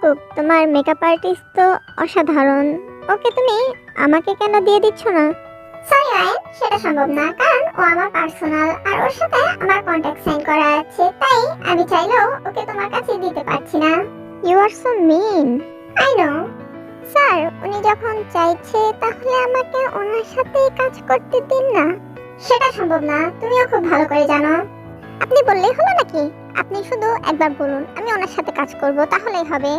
Jungkook, তোমার makeup artist তো অসাধারণ। ওকে তুমি আমাকে কেন দিয়ে দিচ্ছ না? সরি আয়ন, সেটা সম্ভব না, কারণ ও আমার পার্সোনাল আর ওর সাথে আমার কন্ট্যাক্ট সাইন করা আছে, তাই আমি চাইলেও ওকে তোমার কাছে দিতে পারছি না। You are so mean. I know sir, উনি যখন চাইছে তাহলে আমাকে ওনার সাথে কাজ করতে দিন না। সেটা সম্ভব না, তুমিও খুব ভালো করে জানো। আপনি বললেই হলো নাকি? আপনি শুধু একবার বলুন, আমি ওনার সাথে কাজ করব, তাহলেই হবে।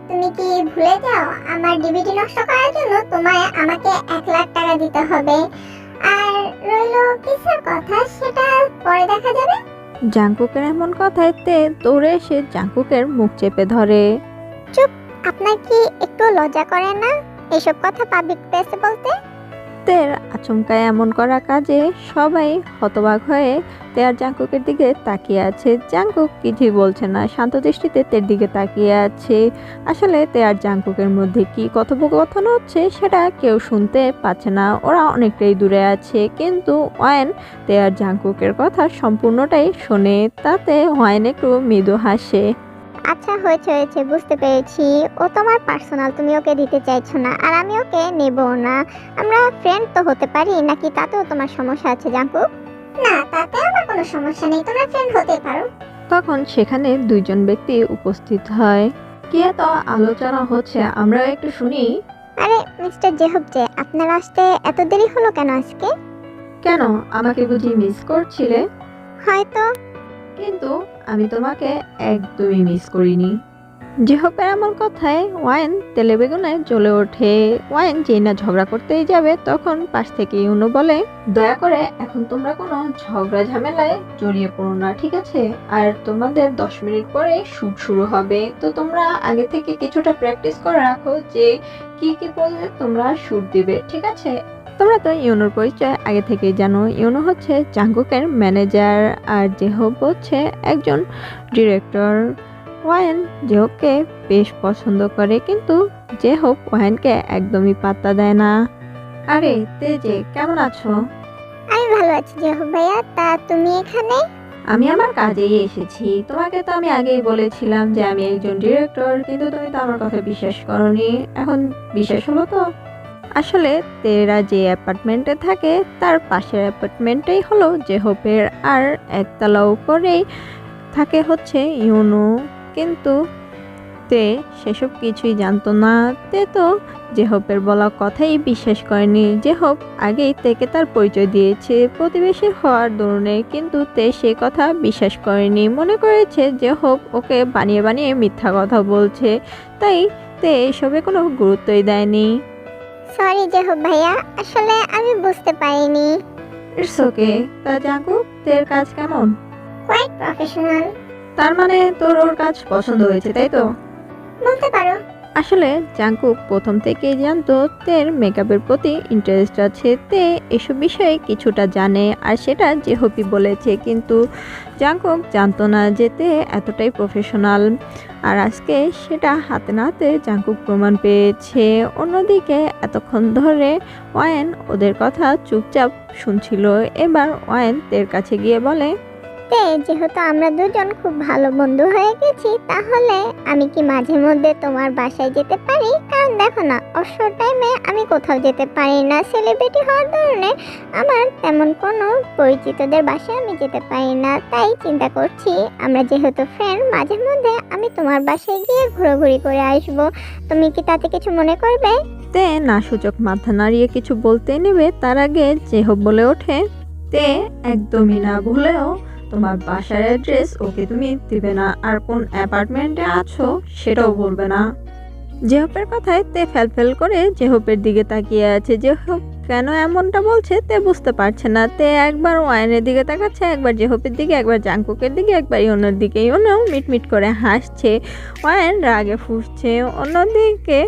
তুমি কি ভুলে যাও আমার ডিভিডি নষ্ট করার জন্য তোমায় আমাকে 1,00,000 টাকা দিতে হবে? আর রইলো কিসের কথা সেটা পরে দেখা যাবে। জাঙ্কুকের এমন কথায় তে দৌড়ে এসে জাঙ্কুকের মুখ চেপে ধরে। চুপ, আপনার কি একটু লজ্জা করে না এসব কথা পাবলিক প্লেসে বলতে? তের আচমকা এমন করা কাজে সবাই হতবাক হয়ে তে আর জাঙ্কুকের দিকে তাকিয়ে আছে। জাঙ্কুক কিছুই বলছে না, শান্ত দৃষ্টিতে তের দিকে তাকিয়ে আছে। আসলে তে আর জাঙ্কুকের মধ্যে কি কথোপকথন হচ্ছে সেটা কেউ শুনতে পাচ্ছে না, ওরা অনেকটাই দূরে আছে। কিন্তু ওয়াইন তে আর জাঙ্কুকের কথা সম্পূর্ণটাই শোনে, তাতে ওয়াইন একটু মৃদু হাসে। আচ্ছা হয়েছে হয়েছে, বুঝতে পেরেছি। ও তোমার পার্সোনাল, তুমি ওকে দিতে চাইছো না আর আমি ওকে নেবো না। আমরা ফ্রেন্ড তো হতে পারি নাকি, তাতেও তোমার সমস্যা আছে জাঙ্কুক? না, তাতে আমার কোনো সমস্যা নেই, তোমরা ফ্রেন্ড হতে পারো। তখন সেখানে দুইজন ব্যক্তি উপস্থিত হয়। কি এত আলোচনা হচ্ছে, আমরাও একটু শুনি। আরে মিস্টার জেহব, যে আপনার আসতে এত দেরি হলো কেন আজকে? কেন, আমাকে বুঝি মিস করছিলে? হয়তো। কিন্তু আমি তোমাকে একদমই মিস করিনি। জেহপের এমন কথায় ওয়াইন তেলে বেগুনে জ্বলে ওঠে। ওয়াইন যেই না ঝগড়া করতেই যাবে তখন পাশ থেকে ইউনো বলে, দয়া করে এখন তোমরা কোনো ঝগড়া ঝামেলায় জড়িয়ে পড়ো না, ঠিক আছে? আর তোমাদের 10 মিনিট পরে শুট শুরু হবে, তো তোমরা আগে থেকে কিছুটা প্র্যাকটিস করে রাখো যে কি কি বললে তোমরা শুট দিবে, ঠিক আছে? তোমরা তো ইউনোর পরিচয় আগে থেকেই জানো। ইউনো হচ্ছে জাঙ্কুকের ম্যানেজার আর জেহব হচ্ছে একজন ডিরেক্টর। ওয়াইন জেহবকে বেশ পছন্দ করে, কিন্তু জেহব ওয়াইনকে একদমই পাত্তা দেয় না। আরে তেজে, কেমন আছো? আমি ভালো আছি জেহব ভাইয়া, তা তুমি এখানে? আমি আমার কাজেই এসেছি। তোমাকে তো আমি আগেই বলেছিলাম যে আমি একজন ডিরেক্টর, কিন্তু তুমি তো আমার কথা বিশ্বাস করোনি। এখন বিশ্বাস হলো তো? আসলে তেরা যে অ্যাপার্টমেন্টে থাকে তার পাশের অ্যাপার্টমেন্টেই হলো জেহবের, আর একতলা উপরেই থাকে হচ্ছে ইউনো। কিন্তু তে সেসব কিছুই জানতো না। তে তো জেহবের বলা কথাই বিশ্বাস করেনি। জেহব আগেই তেকে তার পরিচয় দিয়েছে প্রতিবেশী হওয়ার দরুনে, কিন্তু তে সে কথা বিশ্বাস করেনি। মনে করেছে জেহব ওকে বানিয়ে বানিয়ে মিথ্যা কথা বলছে, তাই তে এসবে কোনো গুরুত্বই দেয়নি। সরি জেহব ভাইয়া, আসলে আমি বুঝতে পারিনি। It's okay. তা জাঙ্কুক, তের কাজ কেমন? Quite professional. তার মানে তোর ওর কাজ পছন্দ হয়েছে, তাই তো? বলতে পারো। আসলে জাঙ্কুক প্রথম থেকেই জানতো তের মেকআপের প্রতি ইন্টারেস্ট আছে। তে এসব বিষয়ে কিছুটা জানে, আর সেটা জেহপি বলেছে, কিন্তু জাঙ্কুক জানতো না যে তে এতটাই প্রফেশনাল। আর আজকে সেটা হাতে না হাতে জাঙ্কুক প্রমাণ পেয়েছে। অন্যদিকে এতক্ষণ ধরে ওয়াইন ওদের কথা চুপচাপ শুনছিল। এবার ওয়াইন তের কাছে গিয়ে বলে, যেহেতু আমরা দুজন খুব ভালো বন্ধু হয়ে গেছি, তাহলে আমি কি মাঝে মধ্যে তোমার বাসায় যেতে পারি? কারণ দেখো না, অবসর টাইমে আমি কোথাও যেতে পারি না। সেলিব্রিটি হওয়ার কারণে আমার তেমন কোনো পরিচিতদের বাসায় আমি যেতে পারি না। তাই চিন্তা করছি, আমরা যেহেতু ফ্রেন্ড, মাঝে মধ্যে আমি তোমার বাসায় গিয়ে ঘোরাঘুরি করে আসবো। তুমি কি তাতে কিছু মনে করবে? তে না সূচক মাথা নাড়িয়ে কিছু বলতে নেবে, তার আগে জেহব বলে ওঠে, তে একদমই না। ভুলেও তোমার বাসার অ্যাড্রেস ওকে তুমি দিবে না, আর কোন অ্যাপার্টমেন্টে আছো সেটাও বলবে না। জেহপের কথায় তে ফেল করে জেহপের দিকে তাকিয়ে আছে। জেহপ কেন এমনটা বলছে তে বুঝতে পারছে না। তে একবার ওয়াইনের দিকে তাকাচ্ছে, একবার জেহপের দিকে, একবার জাঙ্কুকের দিকে, একবার ইউনোর দিকে। ইউনো মিটমিট করে হাসছে, ওয়াইন রাগে ফুঁসছে। অন্যদিকে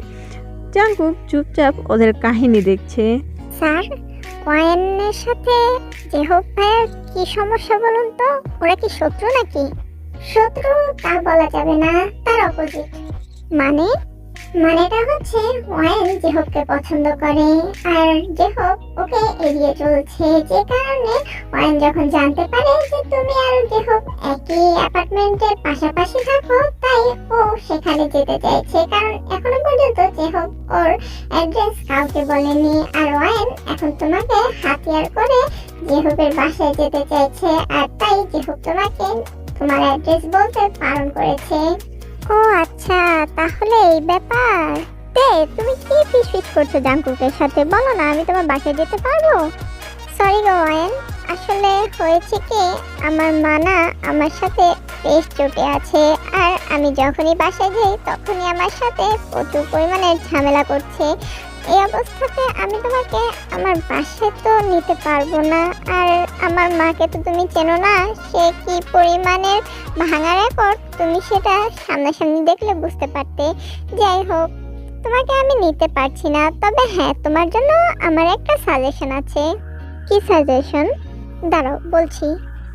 জাঙ্কুক চুপচাপ ওদের কাহিনী দেখছে। স্যার, ওয়াইনের সাথে জেহব ভাইয়ের কি সমস্যা বলুন তো? ওরা কি শত্রু নাকি? শত্রু তা বলা যাবে না, তার অপোজিট। মানে? মানেটা হচ্ছে ওয়াইন জেহবকে পছন্দ করে আর জেহব ওকে এড়িয়ে চলছে, যে কারণে ওয়াইন যখন জানতে পারে যে তুমি আর জেহব একই অ্যাপার্টমেন্টের পাশাপাশি থাকো, তাই ও সেখানে যেতে চাইছে। কারণ এখনো পর্যন্ত জেহব ওর অ্যাড্রেস কাউকে বলেনি, আর ওয়াইন এখন তোমাকে হাতিয়ার করে জেহবের বাসায় যেতে চাইছে, আর তাই জেহব তোমাকে তোমার অ্যাড্রেস বলতে বারণ করেছে। ও আচ্ছা, তাহলে এই ব্যাপার। তুমি কি ফিস করছো জাংকুকের সাথে? বলো না, আমি তোমার বাসায় যেতে পারবো। সরি গো ওয়েন, আসলে হয়েছে কি, আমার মা না আমার সাথে বেশ চটে আছে, আর আমি যখনই বাসায় যাই তখনই আমার সাথে প্রচুর পরিমাণে ঝামেলা করছে। এই অবস্থাতে আমি তোমাকে আমার বাসায় তো নিতে পারবো না, আর আমার মাকে তো তুমি চেনো না, সে কি পরিমাণের ভাঙা রেকর্ড তুমি সেটা সামনাসামনি দেখলে বুঝতে পারতে। যাই হোক, তোমাকে আমি নিতে পারছি না, তবে হ্যাঁ, তোমার জন্য আমার একটা সাজেশন আছে। কি সাজেশন? দাঁড়াও বলছি।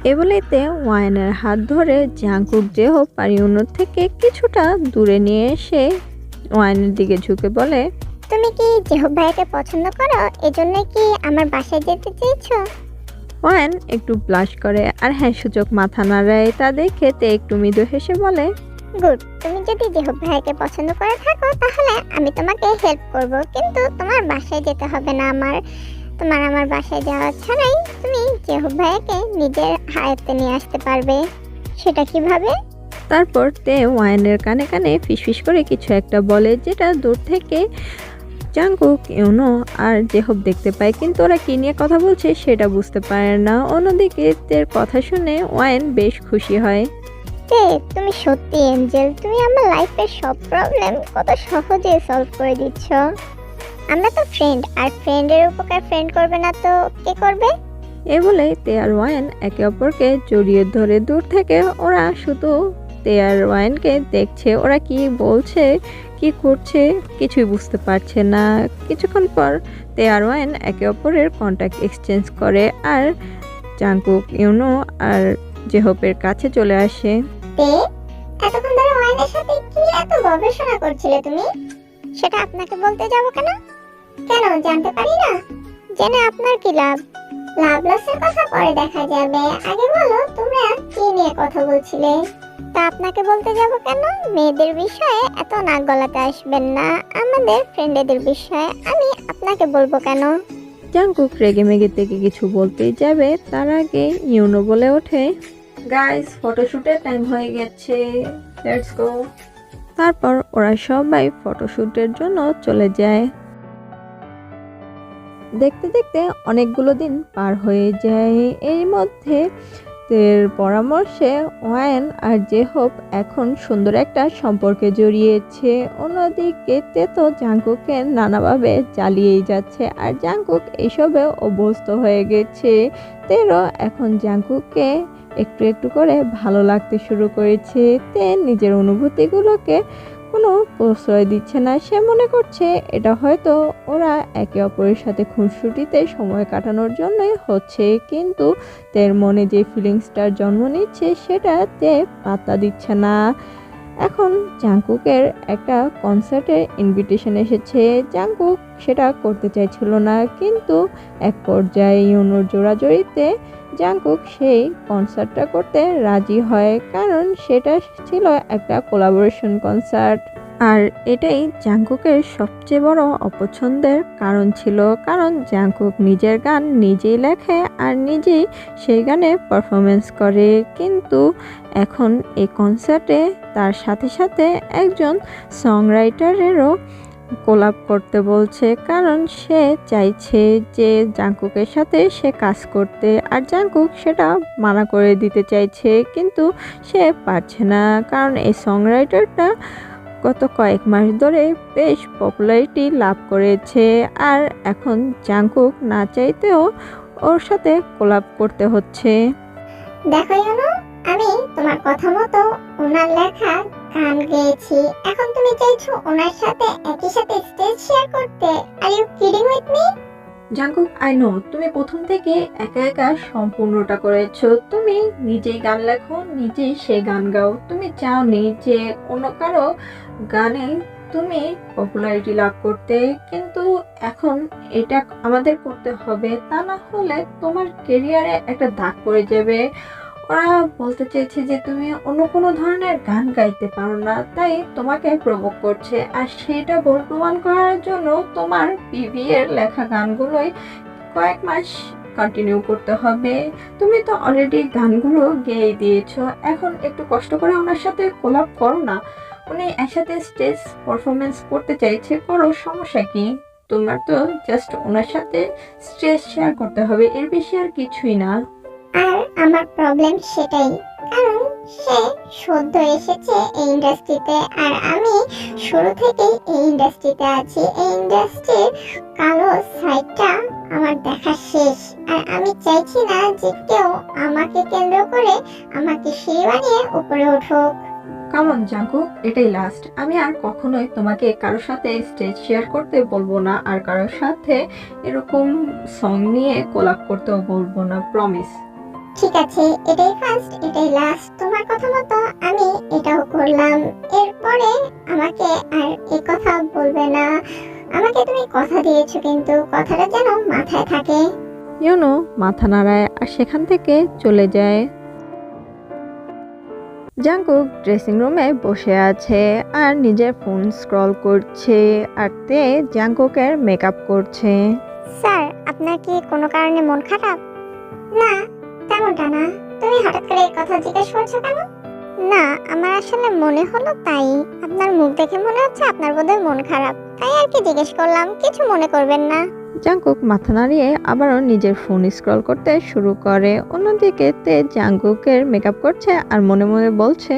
এ বলেতে ওয়াইনের হাত ধরে জাংকুক জেহব আর ইউনোর থেকে কিছুটা দূরে নিয়ে এসে ওয়াইনের দিকে ঝুঁকে বলে, তুমি কি জেহব ভাইয়াকে পছন্দ করো? এজন্য কি আমার বাসায় যেতে চেয়েছো? ওয়াইন একটু ব্লাশ করে আর হ্যাঁ সূচক মাথা নাড়ায়। তা দেখে তে একটু মৃদু হেসে বলে, গুড, তুমি যদি জেহব ভাইয়াকে পছন্দ করে থাকো তাহলে আমি তোমাকে হেল্প করব, কিন্তু তোমার বাসায় যেতে হবে না। আমার বাসায় যাওয়া ছাড়াই তুমি জেহব ভাইয়াকে নিজের হায়াতে নিয়ে আসতে পারবে। সেটা কিভাবে? তারপর তে ওয়াইনের কানে কানে ফিসফিস করে কিছু একটা বলে, যেটা দূর থেকে জাংকুক, ইউনো আর জেহব দেখতে পায়, কিন্তু ওরা কি নিয়ে কথা বলছে সেটা বুঝতে পারে না। অন্যদিকে তের কথা শুনে ওয়াইন বেশ খুশি হয়। তুমি সত্যি এঞ্জেল, তুমি আমার লাইফের সব প্রবলেম কত সহজে সলভ করে দিচ্ছ। আমরা তো ফ্রেন্ড, আর ফ্রেন্ডের উপকার ফ্রেন্ড করবে না তো কে করবে? এ বলে তে আর ওয়াইন একে অপরকে জড়িয়ে ধরে। দূর থেকে ওরা শুধু তে আর ওয়াইনকে দেখছে, ওরা কি বলছে কি করছে কিছুই বুঝতে পারছে না। কিছুক্ষণ পর তে আর ওয়াইন একে অপরের কন্ট্যাক্ট এক্সচেঞ্জ করে আর জাংকুক, ইউনো আর জেহবের কাছে চলে আসে। এতক্ষণ ধরে ওয়াইনের সাথে কি এত গবেষণা করছিলে তুমি? সেটা আপনাকে বলতে যাব কেন? কেন জানতে পারি না? জেনে আপনার কি লাভ? লাভ লসের কথা পরে দেখা যাবে, আগে বলো তোমরা কি নিয়ে কথা বলছিলে। তা আপনাকে বলতে যাব কেন? মেয়েদের বিষয়ে এত নাক গলাতে আসবেন না, আমাদের ফ্রেন্ডদের বিষয়ে আমি আপনাকে বলবো কেন? জাংকুক রেগে মেগে থেকে কিছু বলতেই যাবে, তার আগে ইউনো বলে ওঠে, গাইস ফটোশুটের টাইম হয়ে গেছে, লেটস গো। তারপর ওরা সবাই ফটোশুটের জন্য চলে যায়। দেখতে দেখতে অনেকগুলো দিন পার হয়ে যায়। এর মধ্যে তের পরামর্শে ওয়াইন আর জেহব এখন সুন্দর একটা সম্পর্কে জড়িয়েছে। অন্যদিকে তে তো জাংকুককে নানাভাবে জ্বালিয়েই যাচ্ছে, আর জাংকুক এসবে অভ্যস্ত হয়ে গেছে। তেরও এখন জাংকুককে একটু একটু করে ভালো লাগতে শুরু করেছে। তে নিজের অনুভূতিগুলোকে কোনো প্রশ্রয় দিচ্ছে না। সে মনে করছে এটা হয়তো ওরা একে অপরের সাথে খুনসুটিতে সময় কাটানোর জন্যই হচ্ছে, কিন্তু তের মনে যে ফিলিংসটার জন্ম নিচ্ছে সেটা তে পাত্তা দিচ্ছে না। এখন জাংকুকের একটা কনসার্টের ইনভিটেশন এসেছে। জাংকুক সেটা করতে চাইছিল না, কিন্তু এক পর্যায়ে ইউনোর জোড়াজড়িতে জাংকুক সেই কনসার্টটা করতে রাজি হয়, কারণ সেটা ছিল একটা কোলাবোরেশন কনসার্ট। আর এটাই জাংকুকের সবচেয়ে বড় অপছন্দের কারণ ছিল, কারণ জাংকুক নিজের গান নিজেই লেখে আর নিজেই সেই গানে পারফরমেন্স করে, কিন্তু এখন এই কনসার্টে তার সাথে সাথে একজন সং রাইটারেরও কোলাব করতে বলছে, কারণ সে চাইছে যে জাংকুকের সাথে সে কাজ করতে, আর জাংকুক সেটা মানা করে দিতে চাইছে, কিন্তু সে পারছে না, কারণ এই সং রাইটারটা গত কয়েক মাস ধরে বেশ পপুলারিটি লাভ করেছে, আর এখন জাংকুক না চাইতেও ওর সাথে কোলাব করতে হচ্ছে। দেখো ইউনো, আমি তোমার কথা মতো ওনার লেখা গান গেয়েছি, এখন তুমি চাইছো ওনার সাথে একই সাথে স্টেজ শেয়ার করতে? Are you kidding with me? Jungkook, I know তুমি প্রথম থেকে একা একা সম্পূর্ণটা করেছো। তুমি নিজেই গান লেখো, নিজেই সে গান গাও। তুমি চাওনি যে অন্য কারো গানে তুমি পপুলারিটি লাভ করতে, কিন্তু এখন এটা আমাদের করতে হবে, তা না হলে তোমার কেরিয়ারে একটা দাগ পড়ে যাবে। ওরা বলতে চাইছে যে তুমি অন্য কোনো ধরনের গান গাইতে পারো না, তাই তোমাকে প্রভোগ করছে। আর সেটা প্রমাণ করার জন্য তোমার পিভি এর লেখা গানগুলোই কয়েক মাস কন্টিনিউ করতে হবে। তুমি তো অলরেডি গানগুলো গেয়ে দিয়েছো, এখন একটু কষ্ট করে ওনার সাথে কোলাব করো না। উনি একসাথে স্টেজ পারফরমেন্স করতে চাইছে, করো, সমস্যা কি? তোমার তো জাস্ট ওনার সাথে স্টেজ শেয়ার করতে হবে, এর বেশি আর কিছুই না। আর আমার প্রবলেম সেটাই, কারণ সে সদ্য এসেছে এই ইন্ডাস্ট্রিতে, আর আমি শুরু থেকেই এই ইন্ডাস্ট্রিতে আছি। এই ইন্ডাস্ট্রির কালো সাইডটা আমার দেখা শেষ, আর আমি চাইছি না যে কেউ আমাকে কেন্দ্র করে আমাকে সিঁড়ি বানিয়ে উপরে উঠুক। কামন জাঙ্কুক, এটাই লাস্ট। আমি আর কখনোই তোমাকে কারোর সাথে স্টেজ শেয়ার করতে বলবো না, আর কারোর সাথে এরকম সং নিয়ে কোলাপ করতেও বলবো না, প্রমিস। ঠিক আছে, এটাই ফার্স্ট, এটাই লাস্ট। তোমার কথা মতো আমি এটাও করলাম। এরপরে আমাকে আর এই কথা বলবে না। আমাকে তুমি কথা দিয়েছো, কিন্তু কথাটা যেন মাথায় থাকে। ইউনো মাথা নাড়ায় আর সেখান থেকে চলে যায়। জাঙ্কুক ড্রেসিং রুমে বসে আছে আর নিজের ফোন স্ক্রল করছে, আর তে জাঙ্কুকের মেকআপ করছে। স্যার, আপনার কি কোনো কারণে মন খারাপ? না, তেমনটা না। তুমি হঠাৎ করে এই কথা জিজ্ঞেস করছো কেন? না, আমার আসলে মনে হলো তাই। আপনার মুখ দেখে মনে হচ্ছে আপনার বোধহয় মন খারাপ, তাই আর কি জিজ্ঞেস করলাম। কিছু মনে করবেন না। জাঙ্কুক মাথা নাড়িয়ে আবারও নিজের ফোন স্ক্রল করতে শুরু করে। অন্যদিকে তে জাঙ্কুকের মেকআপ করছে আর মনে মনে বলছে,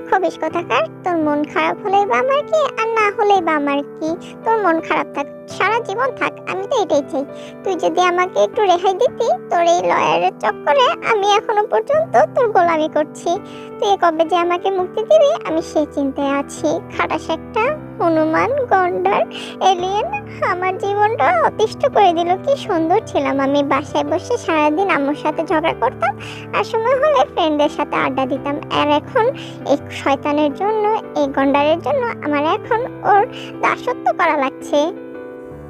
খবিস কোথাকার, তোর মন খারাপ হলেই বা আমার কি, আর না হলেই বা আমার কি। তোর মন খারাপ থাক, সারা জীবন থাক, আমি তো এটাই চাই। তুই যদি আমাকে একটু রেহাই দিতি, তোর এই লয়ারের চক্করে আমি এখনো পর্যন্ত তোর গোলামি করছি। তুই কবে যে আমাকে মুক্তি দিবি আমি সেই চিন্তায় আছি। খাটাস একটা হনুমান, গন্ডার, এলিয়েন আমার জীবনটা অতিষ্ঠ করে দিল। কি সুন্দর ছিলাম আমি, বাসায় বসে সারাদিন আম্মুর সাথে ঝগড়া করতাম, আর সময় হলে ফ্রেন্ডদের সাথে আড্ডা দিতাম। আর এখন এই শয়তানের জন্য, এই গন্ডারের জন্য আমার এখন ওর দাসত্ব করা লাগছে।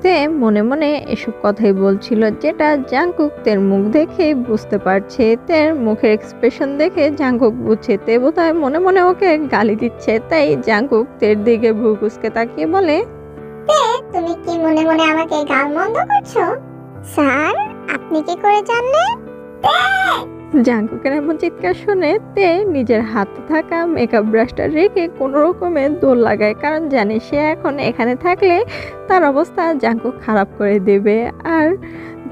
তে মনে মনে এসব কথাই বলছিল, যেটা জাঙ্কুক তের মুখ দেখে বুঝতে পারছে। তের মুখের এক্সপ্রেশন দেখে জাঙ্কুক বুঝছে তে বোধহয় মনে মনে ওকে গালি দিচ্ছে। তাই জাঙ্কুক তের দিকে ভ্রু কুঁচকে তাকিয়ে বলে, তুমি কি মনে মনে আমাকে গালমন্দ করছো? স্যার, আপনি কি করে জানলেন? জাঙ্কুকের এমন চিৎকার শুনে তে নিজের হাতে থাকা মেকআপ ব্রাশটা রেখে কোনো রকমে দৌড় লাগায়, কারণ জানে সে এখন এখানে থাকলে তার অবস্থা জাঙ্কুক খারাপ করে দেবে। আর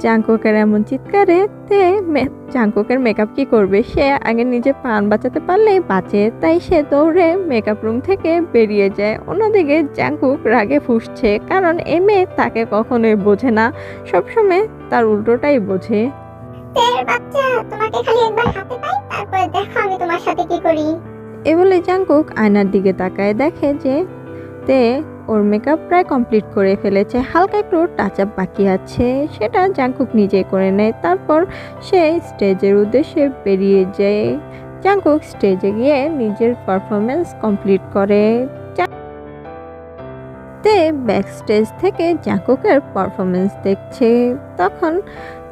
জাঙ্কুকের এমন চিৎকারে তে জাঙ্কুকের মেকআপ কি করবে, সে আগে নিজে প্রাণ বাঁচাতে পারলেই বাঁচে। তাই সে দৌড়ে মেকআপ রুম থেকে বেরিয়ে যায়। অন্যদিকে জাঙ্কুক রাগে ফুঁসছে, কারণ এ মেয়ে তাকে কখনোই বোঝে না, সবসময় তার উল্টোটাই বোঝে। তের বাচ্চা, তোমাকে খালি একবার হাতে পাই, তারপরে দেখো আমি তোমার সাথে কি করি। এ বলে জাঙ্কুক আয়নার দিকে তাকায়, দেখে যে তে ওর মেকআপ প্রায় কমপ্লিট করে ফেলেছে, হালকা একটু টাচ আপ বাকি আছে, সেটা জাঙ্কুক নিজে করে নেয়। তারপর সে স্টেজের উদ্দেশ্যে বেরিয়ে যায়। জাঙ্কুক স্টেজে গিয়ে নিজের পারফরমেন্স কমপ্লিট করে। তে ব্যাক স্টেজ থেকে জাঙ্কুকের পারফরমেন্স দেখছে। তখন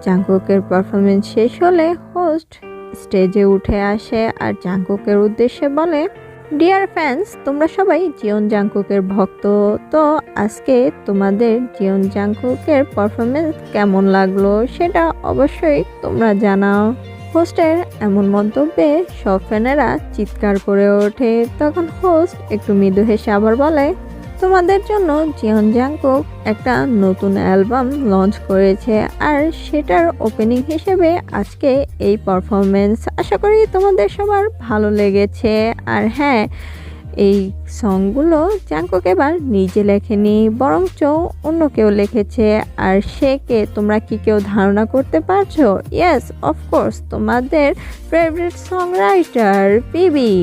জাঙ্কুকের পারফরমেন্স শেষ হলে হোস্ট স্টেজে উঠে আসে আর জাঙ্কুকের উদ্দেশ্যে বলে, ডিয়ার ফ্যান্স, তোমরা সবাই জিওন জাঙ্কুকের ভক্ত, তো আজকে তোমাদের জিওন জাঙ্কুকের পারফরমেন্স কেমন লাগলো সেটা অবশ্যই তোমরা জানাও। হোস্টের এমন মন্তব্যে সব ফ্যানেরা চিৎকার করে ওঠে। তখন হোস্ট একটু মৃদু হেসে আবার বলে, তোমাদের জন্য জিওন জাঙ্কুক একটা নতুন অ্যালবাম লঞ্চ করেছে, আর সেটার ওপেনিং হিসেবে আজকে এই পারফরমেন্স। আশা করি তোমাদের সবার ভালো লেগেছে। আর হ্যাঁ, এই সংগুলো জাঙ্কুক এবার নিজে লেখেনি, বরঞ্চ অন্য কেউ লিখেছে। আর সে কে তোমরা কি কেউ ধারণা করতে পারছো? ইয়েস, অফকোর্স, তোমাদের ফেভারিট সং রাইটার পিবি।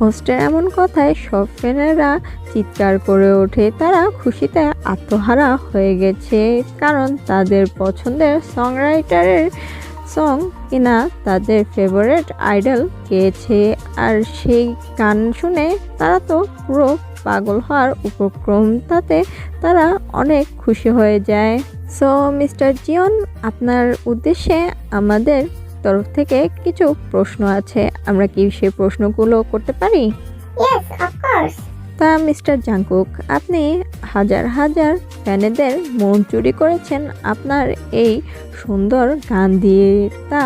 হোস্টের এমন কথায় সব ফ্যানেরা চিৎকার করে ওঠে। তারা খুশিতে আত্মহারা হয়ে গেছে, কারণ তাদের পছন্দের সং রাইটারের সং কিনা তাদের ফেভারিট আইডল গেয়েছে। আর সেই গান শুনে তারা তো পুরো পাগল হওয়ার উপক্রম, তাতে তারা অনেক খুশি হয়ে যায়। সো মিস্টার জিওন, আপনার উদ্দেশ্যে আমাদের তরফ থেকে কিছু প্রশ্ন আছে, আমরা কি সেই প্রশ্নগুলো করতে পারি? Yes, of course. তা মিস্টার জাংকুক, আপনি হাজার হাজার ফ্যানেদের মন চুরি করেছেন আপনার এই সুন্দর গান দিয়ে। তা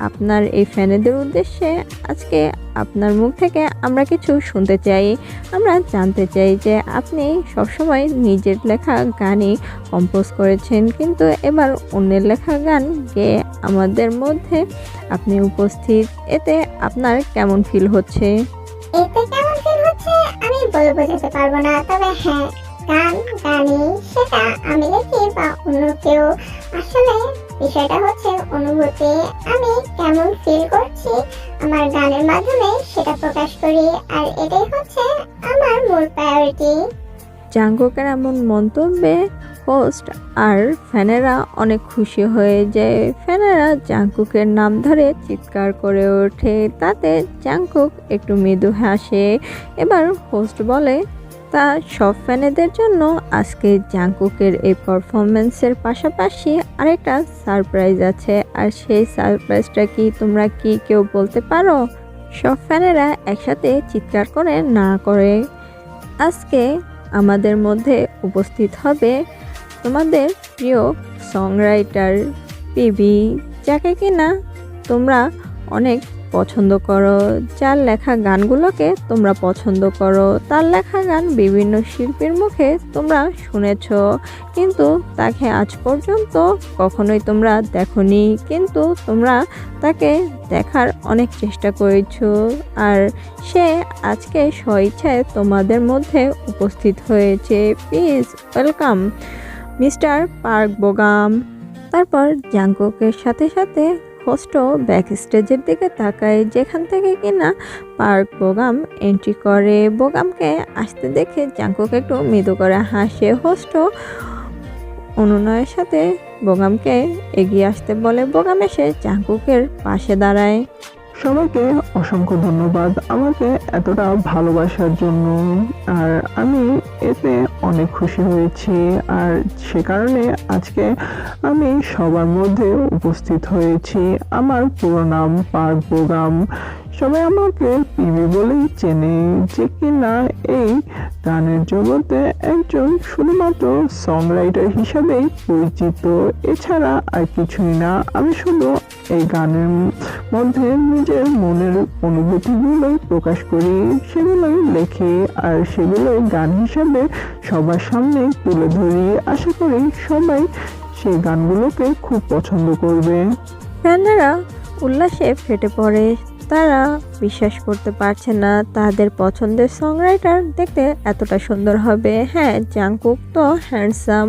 আপনার এই ফ্যানেদের উদ্দেশ্যে আজকে আপনার মুখ থেকে আমরা কিছু শুনতে চাই। আমরা জানতে চাই যে আপনি সবসময় নিজের লেখা গানই কম্পোজ করেছেন, কিন্তু এবার অন্যের লেখা গান গেয়ে আমাদের মধ্যে আপনি উপস্থিত, এতে আপনার কেমন ফিল হচ্ছে? এতে কেমন ফিল হচ্ছে আমি বলে বোঝাতে পারবো না, তবে হ্যাঁ, গান গানি সেটা আমি লিখি বা অন্য কেউ, আসলে বিষয়টা হচ্ছে অনুভূতি। আমি কেমন ফিল করছি আমার গানের মাধ্যমে সেটা প্রকাশ করি, আর এটাই হচ্ছে আমার মূল প্রায়োরিটি। জাংকুকের এমন মন্তব্যে হোস্ট আর ফ্যানেরা অনেক খুশি হয়ে যায়। ফ্যানেরা জাংকুকের নাম ধরে চিৎকার করে ওঠে, তাতে জাংকুক একটু মৃদু হাসে। এবার হোস্ট বলে, তা সব ফ্যানেদের জন্য আজকে জাংকুকের এই পারফরমেন্সের পাশাপাশি আরেকটা সারপ্রাইজ আছে, আর সেই সারপ্রাইজটা কি তোমরা কি কেউ বলতে পারো? সব ফ্যানেরা একসাথে চিৎকার করে না করে, আজকে আমাদের মধ্যে উপস্থিত হবে তোমাদের প্রিয় সংরাইটার পিবি, যাকে কিনা তোমরা অনেক পছন্দ করো, যার লেখা গানগুলোকে তোমরা পছন্দ করো। তার লেখা গান বিভিন্ন শিল্পীর মুখে তোমরা শুনেছ, কিন্তু তাকে আজ পর্যন্ত কখনোই তোমরা দেখোনি, কিন্তু তোমরা তাকে দেখার অনেক চেষ্টা করেছো, আর সে আজকে স্বইচ্ছায় তোমাদের মধ্যে উপস্থিত হয়েছে। Please welcome mister park বোগাম। তারপর জাংকুকের সাথে সাথে হোস্টও ব্যাক স্টেজের দিকে তাকায়, যেখান থেকে কিনা পার্ক বোগাম এন্ট্রি করে। বোগামকে আসতে দেখে জাংকুক একটু মৃদু করে হাসে। হোস্টও অনুনয়ের সাথে বোগামকে এগিয়ে আসতে বলে। বোগাম এসে জাংকুকের পাশে দাঁড়ায়। সবাইকে অসংখ্য ধন্যবাদ আমাকে এতটা ভালোবাসার জন্য, আর আমি এতে অনেক খুশি হয়েছি, আর সে কারণে আজকে আমি সবার মধ্যে উপস্থিত হয়েছি। আমার পুরো নাম পার্ক বোগাম, সবাই আমাকে পিবি বলেই চেনে, যে কিনা এই গানের জগতে একজন শুধুমাত্র সংরাইটার হিসাবেই পরিচিত, এছাড়া আর কিছুই না। আমি শুধু এই গানের মধ্যে নিজের মনের অনুভূতিগুলোই প্রকাশ করি, সেগুলোই লেখি, আর সেগুলোই গান হিসাবে সবার সামনে তুলে ধরি। আশা করি সবাই সেই গানগুলোকে খুব পছন্দ করবে। ফ্যানেরা উল্লাসে ফেটে পড়ে, তারা বিশ্বাস করতে পারছে না তাদের পছন্দের সংরাইটার দেখতে এতটা সুন্দর হবে। হ্যাঁ, জাংকুক তো হ্যান্ডসাম,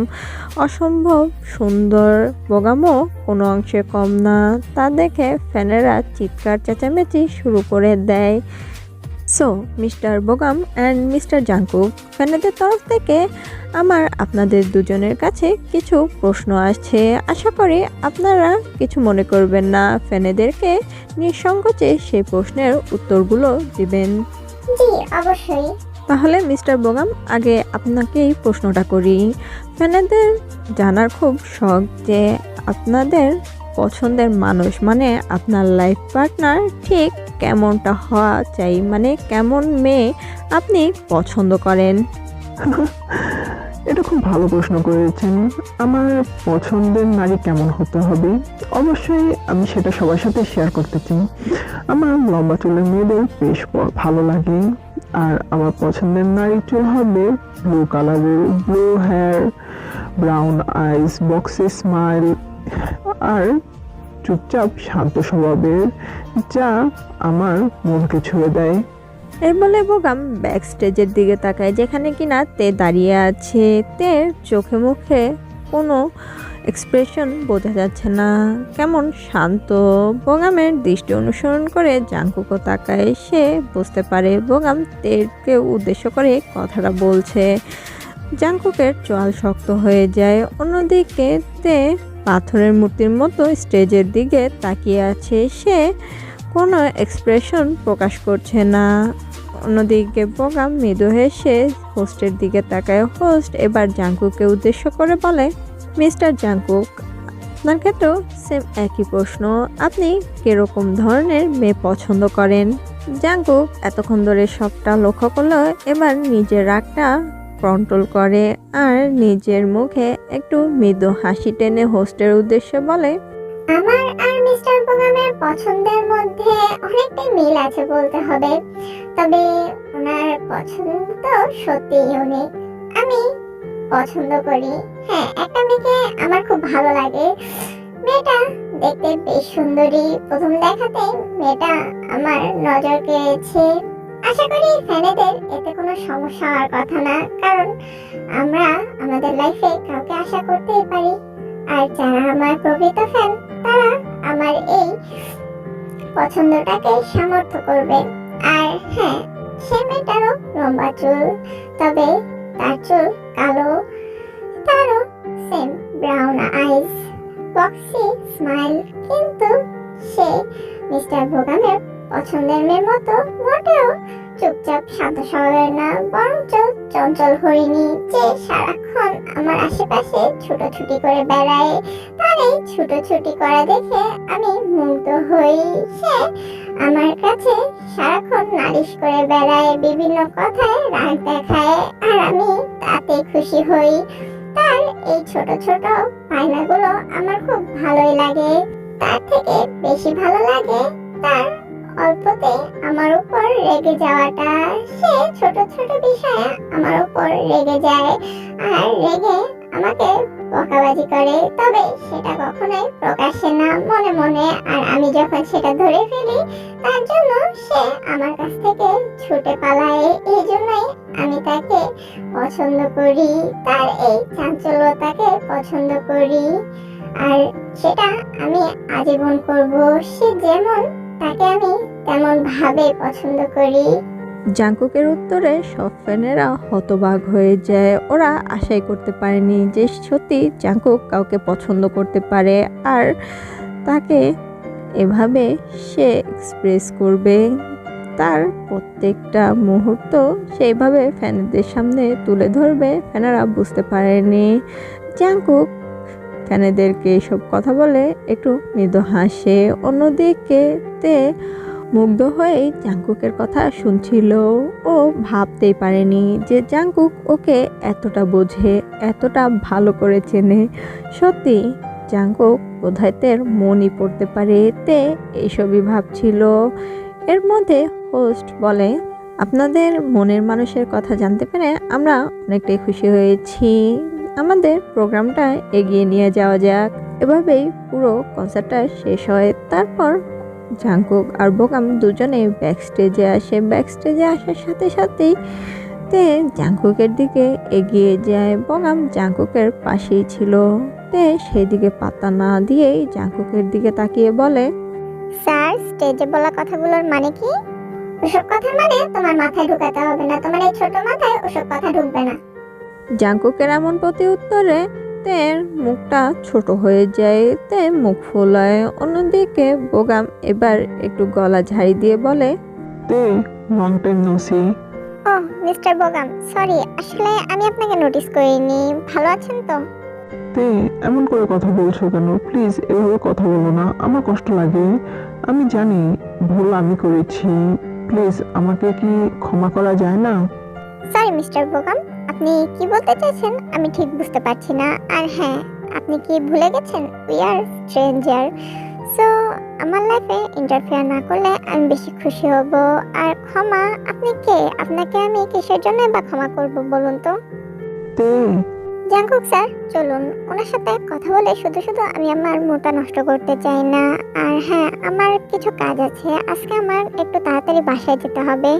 অসম্ভব সুন্দর, বোগামও কোনো অংশে কম না। তা দেখে ফ্যানেরা চিৎকার চেঁচামেচি শুরু করে দেয়। So mister Bogum and mister Jungkook, ফ্যানেদের তরফ থেকে আমার আপনাদের দুজনের কাছে কিছু প্রশ্ন আছে, আশা করি আপনারা কিছু মনে করবেন না। ফ্যানেদেরকে নিঃসংকোচে সেই প্রশ্নের উত্তরগুলো দিবেন। জি, অবশ্যই। তাহলে মিস্টার বোগাম, আগে আপনাকে এই প্রশ্নটা করি। ফ্যানেদের জানার খুব শখ যে আপনাদের পছন্দের মানুষ, মানে আপনার লাইফ পার্টনার ঠিক কেমনটা হওয়া চাই, মানে কেমন মেয়ে আপনি পছন্দ করেন? এটা খুব ভালো প্রশ্ন করেছেন। আমার পছন্দের নারী কেমন হতে হবে, অবশ্যই আমি সেটা সবার সাথে শেয়ার করতে চাই। আমার লম্বা চুলের মেয়েদের বেশ ভালো লাগে, আর আমার পছন্দের নারী চুল হবে ব্লু কালারের, blue hair, brown eyes, boxy smile, আর চুপচাপ শান্ত স্বভাবের, যা আমার মনকে ছুঁয়ে দেয়। এই বলে বোগাম ব্যাক স্টেজের দিকে তাকায়, যেখানে কিনা তে দাঁড়িয়ে আছে। তের চোখে মুখে কোনো এক্সপ্রেশন বোঝা যাচ্ছে না, কেমন শান্ত। বোগামের দৃষ্টি অনুসরণ করে জাংকুকও তাকায়, সে বুঝতে পারে বোগাম তেরকে উদ্দেশ্য করে কথাটা বলছে। জাংকুকের চোয়াল শক্ত হয়ে যায়। অন্যদিকে তে পাথরের মূর্তির মতো স্টেজের দিকে তাকিয়ে আছে, সে কোনো এক্সপ্রেশন প্রকাশ করছে না। অন্যদিকে বোগাম মৃদু হেসে হোস্টের দিকে তাকায়। হোস্ট এবার জাঙ্কুককে উদ্দেশ্য করে বলে, মিস্টার জাঙ্কুক, আপনার ক্ষেত্রেও সেম একই প্রশ্ন। আপনি কিরকম ধরনের মেয়ে পছন্দ করেন? জাঙ্কুক এতক্ষণ ধরে সবটা লক্ষ্য করলো, এবার নিজের রাগটা কন্ট্রোল করে আর নিজের মুখে একটু মৃদু হাসি টেনে হোস্টের উদ্দেশ্যে বলে, আমার আর মিস্টার বোগামের পছন্দের মধ্যে অনেকটাই মিল আছে বলতে হবে, তবে ওনার পছন্দ সত্যি ইউনিক। আমি পছন্দ করি, হ্যাঁ, একটা মেয়েকে আমার খুব ভালো লাগে। মেয়েটা দেখতে বেশ সুন্দরী, প্রথম দেখাতেই মেয়েটা আমার নজর কেড়েছে। আশা করি ফ্যানেদের এতে কোনো সমস্যা হওয়ার কথা না, কারণ আমরা আমাদের লাইফে কাউকে আশা করতেই পারি। আর যারা আমার প্রকৃত ফ্যান তারা আমার এই পছন্দটাকে সমর্থন করবে। আর হ্যাঁ, সে মেয়েটারও লম্বা চুল, তবে তার চুল কালো, তারও same brown eyes, boxy smile, কিন্তু সে মিস্টার বোগামের পছন্দের মেয়ের মতো মোটেও চুপচাপ শান্ত স্বভাবের না, বরঞ্চ চঞ্চল হরিণী যে সারাক্ষণ আমার আশেপাশে ছুটোছুটি করে বেড়ায়। তার এই ছুটোছুটি করা দেখে আমি মুগ্ধ হই। সে আমার কাছে সারাক্ষণ নালিশ করে বেড়ায়, বিভিন্ন কথায় রাগ দেখায়, আর আমি তাতে খুশি হই। তার এই ছোট ছোট পায়নাগুলো আমার খুব ভালোই লাগে। তার থেকে বেশি ভালো লাগে তার অল্পতে আমার উপর রেগে যাওয়াটা। সে ছোট ছোট বিষয়ে আমার উপর রেগে যায় আর রেগে আমাকে বকাবাজি করে, তবে সেটা কখনোই প্রকাশ্যে না, মনে মনে। আর আমি যখন সেটা ধরে ফেলি তার জন্য সে আমার কাছ থেকে ছুটে পালায়। এই জন্যই আমি তাকে পছন্দ করি, তার এই চাঞ্চল্যতাকে পছন্দ করি, আর সেটা আমি আজীবন করব। সে যেমন, তাকে আমি তেমন ভাবে পছন্দ করি। জাঙ্কুকের উত্তরে সব ফ্যানেরা হতবাক হয়ে যায়। ওরা আশাই করতে পারেনি যে সত্যি জাঙ্কুক কাউকে পছন্দ করতে পারে আর তাকে এভাবে সে এক্সপ্রেস করবে। তার প্রত্যেকটা মুহূর্ত সেইভাবে ফ্যানেদের সামনে তুলে ধরবে। ফ্যানেরা বুঝতে পারেনি। জাঙ্কুক ফ্যানেদেরকে এসব কথা বলে একটু মৃদু হাসে। অন্যদিকে তে মুগ্ধ হয়ে জাঙ্কুকের কথা শুনছিল। ও ভাবতেই পারেনি যে জাঙ্কুক ওকে এতটা বোঝে, এতটা ভালো করে চেনে। সত্যি জাঙ্কুক বোধহয় তের মনই পড়তে পারে। তে এইসবই ভাবছিল। এর মধ্যে হোস্ট বলে, আপনাদের মনের মানুষের কথা জানতে পেরে আমরা অনেকটাই খুশি হয়েছি। আমাদের প্রোগ্রামটা এগিয়ে নিয়ে যাওয়া যাক। এভাবেই পুরো কনসার্টটা শেষ হয়। তারপর জাঙ্কুক আর বোগাম দুজনে ব্যাকস্টেজে আসে। ব্যাকস্টেজে আসার সাথে সাথেই তে জাঙ্কুকের দিকে এগিয়ে যায়। বোগাম জাঙ্কুকের পাশেই ছিল। তে সেদিকে পাত্তা না দিয়েই জাঙ্কুকের দিকে তাকিয়ে বলে, স্যার, স্টেজে বলা কথাগুলোর মানে কি? ওসব কথা মানে তোমার মাথায় ঢুকাতে হবে না, তোমার এই ছোট মাথায় ওসব কথা ঢুকবে না। জাঙ্কুকের এমন প্রতি উত্তরে তের মুখটা ছোট হয়ে যায়। তে মুখ ফোলায়। অন্যদিকে বোগাম এবার একটু গলা ঝাড়ি দিয়ে বলে, তে, লং টাইম নো সি। ও মিস্টার বোগাম, সরি, আসলে আমি আপনাকে নোটিস করিনি। ভালো আছেন তো? তে, এমন করে কথা বলছো কেন? প্লিজ এভাবে কথা বলো না, আমার কষ্ট লাগে। আমি জানি ভুল আমি করেছি, প্লিজ আমাকে কি ক্ষমা করা যায় না? সরি মিস্টার বোগাম, আপনি কি বলতে চাইছেন আমি ঠিক বুঝতে পারছি না। আর হ্যাঁ, আপনি কি ভুলে গেছেন উই আর স্ট্রেঞ্জার, সো আমার লাইফে ইন্টারফেয়ার না করলে আমি বেশি খুশি হব। আর ক্ষমা, আপনি কে? আপনাকে আমি কিসের জন্য বা ক্ষমা করব বলুন তো? তে, জাঙ্কুক স্যার, চলুন, ওনার সাথে কথা বলে শুধু শুধু আমি আমার মুডটা নষ্ট করতে চাই না। আর হ্যাঁ, আমার কিছু কাজ আছে, আজকে আমার একটু তাড়াতাড়ি বাসায় যেতে হবে।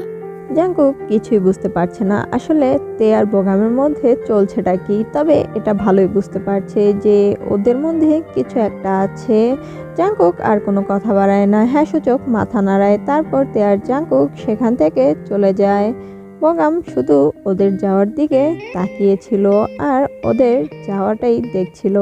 জাঙ্কুক কিছুই বুঝতে পারছে না আসলে তে আর বোগামের মধ্যে চলছেটা কি। তবে এটা ভালোই বুঝতে পারছে যে ওদের মধ্যে কিছু একটা আছে। জাঙ্কুক আর কোনো কথা বাড়ায় না, হ্যাঁ সূচক মাথা নাড়ায়। তারপর তে আর জাঙ্কুক সেখান থেকে চলে যায়। বোগাম শুধু ওদের যাওয়ার দিকে তাকিয়েছিল আর ওদের যাওয়াটাই দেখছিল।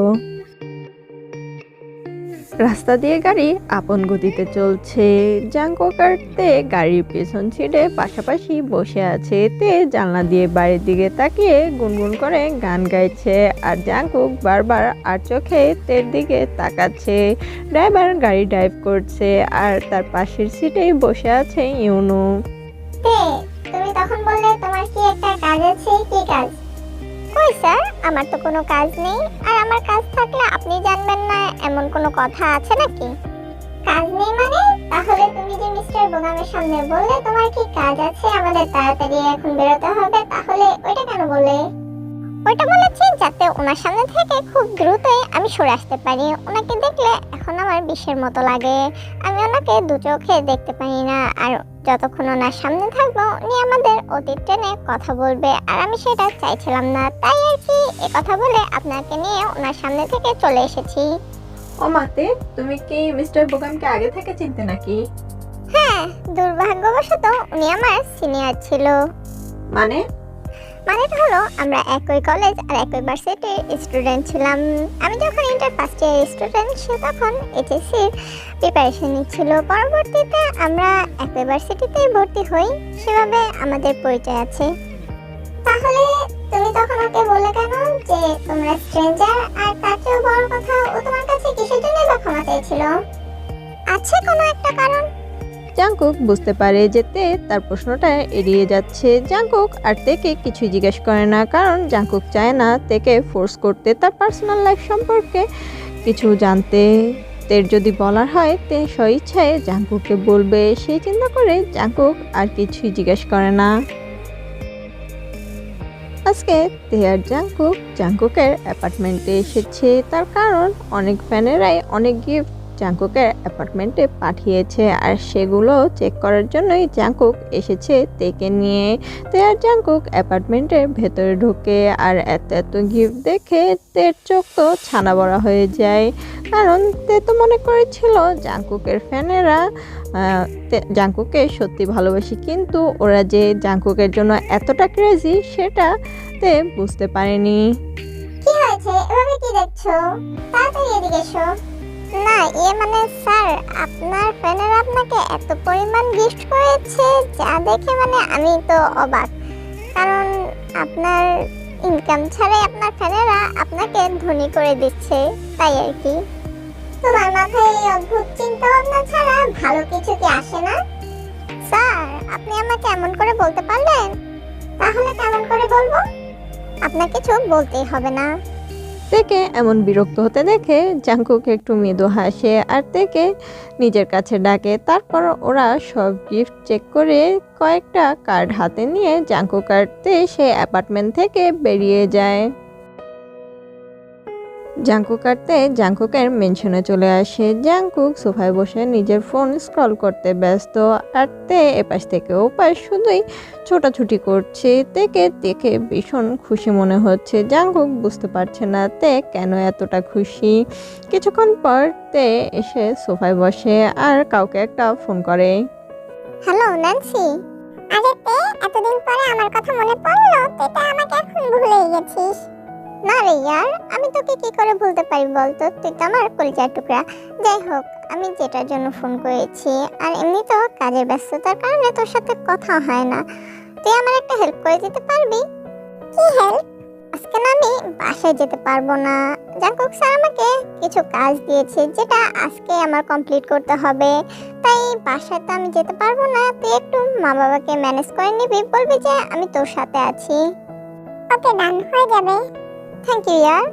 রাস্তা দিয়ে গাড়ি আপন গতিতে চলছে। জাংকুক আর তে গাড়ির পেছন সিটে পাশাপাশি বসে আছে। তে জানলা দিয়ে বাড়ির দিকে তাকিয়ে গুনগুন করে গান গাইছে আর জাংকুক বারবার আর চোখে তের দিকে তাকাচ্ছে। ড্রাইভার গাড়ি ড্রাইভ করছে আর তার পাশের সিটেই বসে আছে ইউনু। তে, তুমি তখন বললে তোমার কি একটা কাজ আছে, কি কাজ? কই স্যার, আমার তো কোনো কাজ নেই। আর আমার কাজ থাকলে আপনি জানবেন না এমন কোনো কথা আছে নাকি? কাজ নেই মানে? তাহলে তুমি যে মিস্টার বোগামের সামনে বললে তোমার কি কাজ আছে, আমাদের তাড়াতাড়ি এখন বেরোতে হবে, তাহলে ওইটা কেন বললে? ওইটা বলেছি যাতে ওনার সামনে থেকে খুব দ্রুতই আমি সরে আসতে পারি। ওনাকে দেখলে এখন আমার বিষের মতো লাগে। আমি ওনাকে দু চোখে দেখতে পারি না, আর যতক্ষণ ওনার সামনে থাকবো উনি আমাদের অতীত টেনে কথা বলবে, আর আমি সেটা চাইছিলাম না। তাই আর কি এ কথা বলে আপনাকে নিয়ে ওনার সামনে থেকে চলে এসেছি। ও মাতে, তুমি কি মিস্টার বোগামকে আগে থেকে চিনতে নাকি? হ্যাঁ, দুর্ভাগ্যবশত উনি আমার সিনিয়র ছিল। মানে? মানেটা হলো আমরা একই কলেজ আর একই ইউনিভার্সিটির স্টুডেন্ট ছিলাম। আমি যখন ইন্টার ফার্স্ট ইয়ার স্টুডেন্ট, সে তখন এইচএসসির প্রিপারেশন নিচ্ছিল। পরবর্তীতে আমরা একই ইউনিভার্সিটিতেই ভর্তি হই, সেভাবে আমাদের পরিচয় আছে। তাহলে তুমি তখন ওকে বললে কেন যে তোমরা স্ট্রেঞ্জার? আর তার চেয়েও বড় কথা, ও তোমার কাছে কিসের জন্য বা ক্ষমা চাইছিল? আছে কোনো একটা কারণ? জাংকুক বুঝতে পারে যে তে তার প্রশ্নটা এড়িয়ে যাচ্ছে। জাংকুক আর তেকে কিছু জিজ্ঞেস করে না, কারণ জাংকুক চায় না তেকে ফোর্স করতে তার পার্সোনাল লাইফ সম্পর্কে কিছু জানতে। তের যদি বলার হয় তে স্বইচ্ছায় জাংকুককে বলবে, সেই চিন্তা করে জাংকুক আর কিছুই জিজ্ঞেস করে না। আজকে তে আর জাংকুকের অ্যাপার্টমেন্টে এসেছে। তার কারণ অনেক ফ্যানেরাই অনেক গিফট জাংকুকের অ্যাপার্টমেন্টে পাঠিয়েছে, আর সেগুলো চেক করার জন্যই জাংকুক এসেছে তেকে নিয়ে। তে আর জাংকুক অ্যাপার্টমেন্টের ভেতরে ঢোকে, আর এত এত গিফট দেখে তের চোখ তো ছানা বড়া হয়ে যায়। কারণ তে তো মনে করেছিল জাংকুকের ফ্যানেরা জাংকুককে সত্যি ভালোবাসি, কিন্তু ওরা যে জাংকুকের জন্য এতটা ক্রেজি সেটা তে বুঝতে পারেনি। কি হয়েছে, এভাবে কি দেখছো? তাড়াতাড়ি এদিকে এসো। না, মানে স্যার, আপনার ফ্যানেরা আপনাকে এত পরিমাণ গিফট করেছে যা দেখে মানে আমি তো অবাক। কারণ আপনার ইনকাম ছাড়াই আপনার ফ্যানেরা আপনাকে ধনী করে দিচ্ছে, তাই আর কি। তোমার মাথায় এই অদ্ভুত চিন্তা ভাবনা ছাড়া ভালো কিছু কি আসে না? স্যার, আপনি আমাকে এমন করে বলতে পারলেন? তাহলে কেমন করে বলবো? আপনার কিছু বলতেই হবে না। তেকে এমন বিরক্ত হতে দেখে জাংকুক একটু মৃদু হাসে আর তেকে নিজের কাছে ডাকে। তারপর ওরা সব গিফট চেক করে কয়েকটা কার্ড হাতে নিয়ে জাংকুক আর তে সে অ্যাপার্টমেন্ট থেকে বেরিয়ে যায়। জাংকুক আর তে জাংকুকের মেনশনে চলে আসে। জাংকুক সোফায় বসে নিজের ফোন স্ক্রল করতে ব্যস্ত, আর তে এপাশ থেকে ওপাশ শুধুই ছোটাছুটি করছে। তেকে দেখে ভীষণ খুশি মনে হচ্ছে। জাংকুক বুঝতে পারছে না তে কেন এতটা খুশি। কিছুক্ষণ পর তে এসে সোফায় বসে আর কাউকে একটা ফোন করে। Hello Nancy. আরে তে, এতদিন পরে আমার কথা মনে পড়লো? তুই তো আমাকে এখন ভুলেই গেছিস। না রে ইয়ার, আমি তোকে কি করে ভুলতে পারি বলতো? তুই তো আমার কলিজার টুকরা। যাই হোক, আমি যেটার জন্য ফোন করেছি, আর এমনি তো কাজের ব্যস্ততার কারণে তোর সাথে কথা হয় না। তুই আমার একটা হেল্প করে দিতে পারবি? কি হেল্প? আজকে না আমি বাসায় যেতে পারবো না। জাংকুক স্যার আমাকে কিছু কাজ দিয়েছে যেটা আজকে আমার কমপ্লিট করতে হবে। তাই বাসায় তো আমি যেতে পারবো না। তুই একটু মা বাবাকে ম্যানেজ করে নিবি, বলবি যে আমি তোর সাথে আছি। ওকে, ডান, হয়ে যাবে। থ্যাংক ইউ ইয়ার।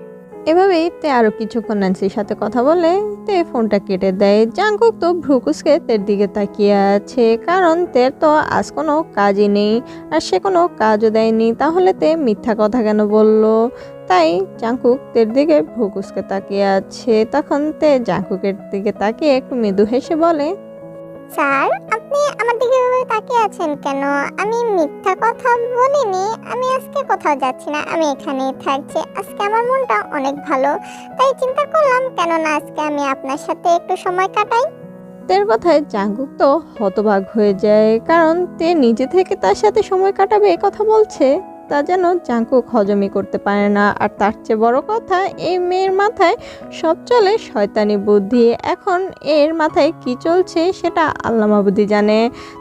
এভাবেই তে আরো কিছুক্ষণ ন্যান্সির সাথে কথা বলে তে ফোনটা কেটে দেয়। জাংকুক তো ভ্রুকুসকে তের দিকে তাকিয়ে আছে, কারণ তের তো আজ কোনো কাজই নেই আর সে কোনো কাজও দেয়নি। তাহলে তে মিথ্যা কথা কেন বললো? তাই জাংকুক তের দিকে ভ্রুকুসকে তাকিয়ে আছে। তখন তে জাংকুকের দিকে তাকিয়ে একটু মৃদু হেসে বলে, স্যার, আপনি আমার দিকে এভাবে তাকিয়ে আছেন কেন? আমি মিথ্যা কথা বলিনি। আমি আজকে কোথাও যাচ্ছি না, আমি এখানেই থাকছি। আজকে আমার মনটা অনেক ভালো, তাই চিন্তা করলাম কেন না আজকে আমি আপনার সাথে একটু সময় কাটাই। তের কথায় জাংকুক তো হতবাক হয়ে যায়, কারণ তে নিজে থেকে তার সাথে সময় কাটাবে এ কথা বলছে। তা যেন জাঙ্কুক হজমই করতে পারে না। আর তার চেয়ে বড় কথা, এই মেয়ের মাথায় সব চলে শয়তানি বুদ্ধি। এখন এর মাথায় কি চলছে সেটা আল্লাহ মাবুদি জানে।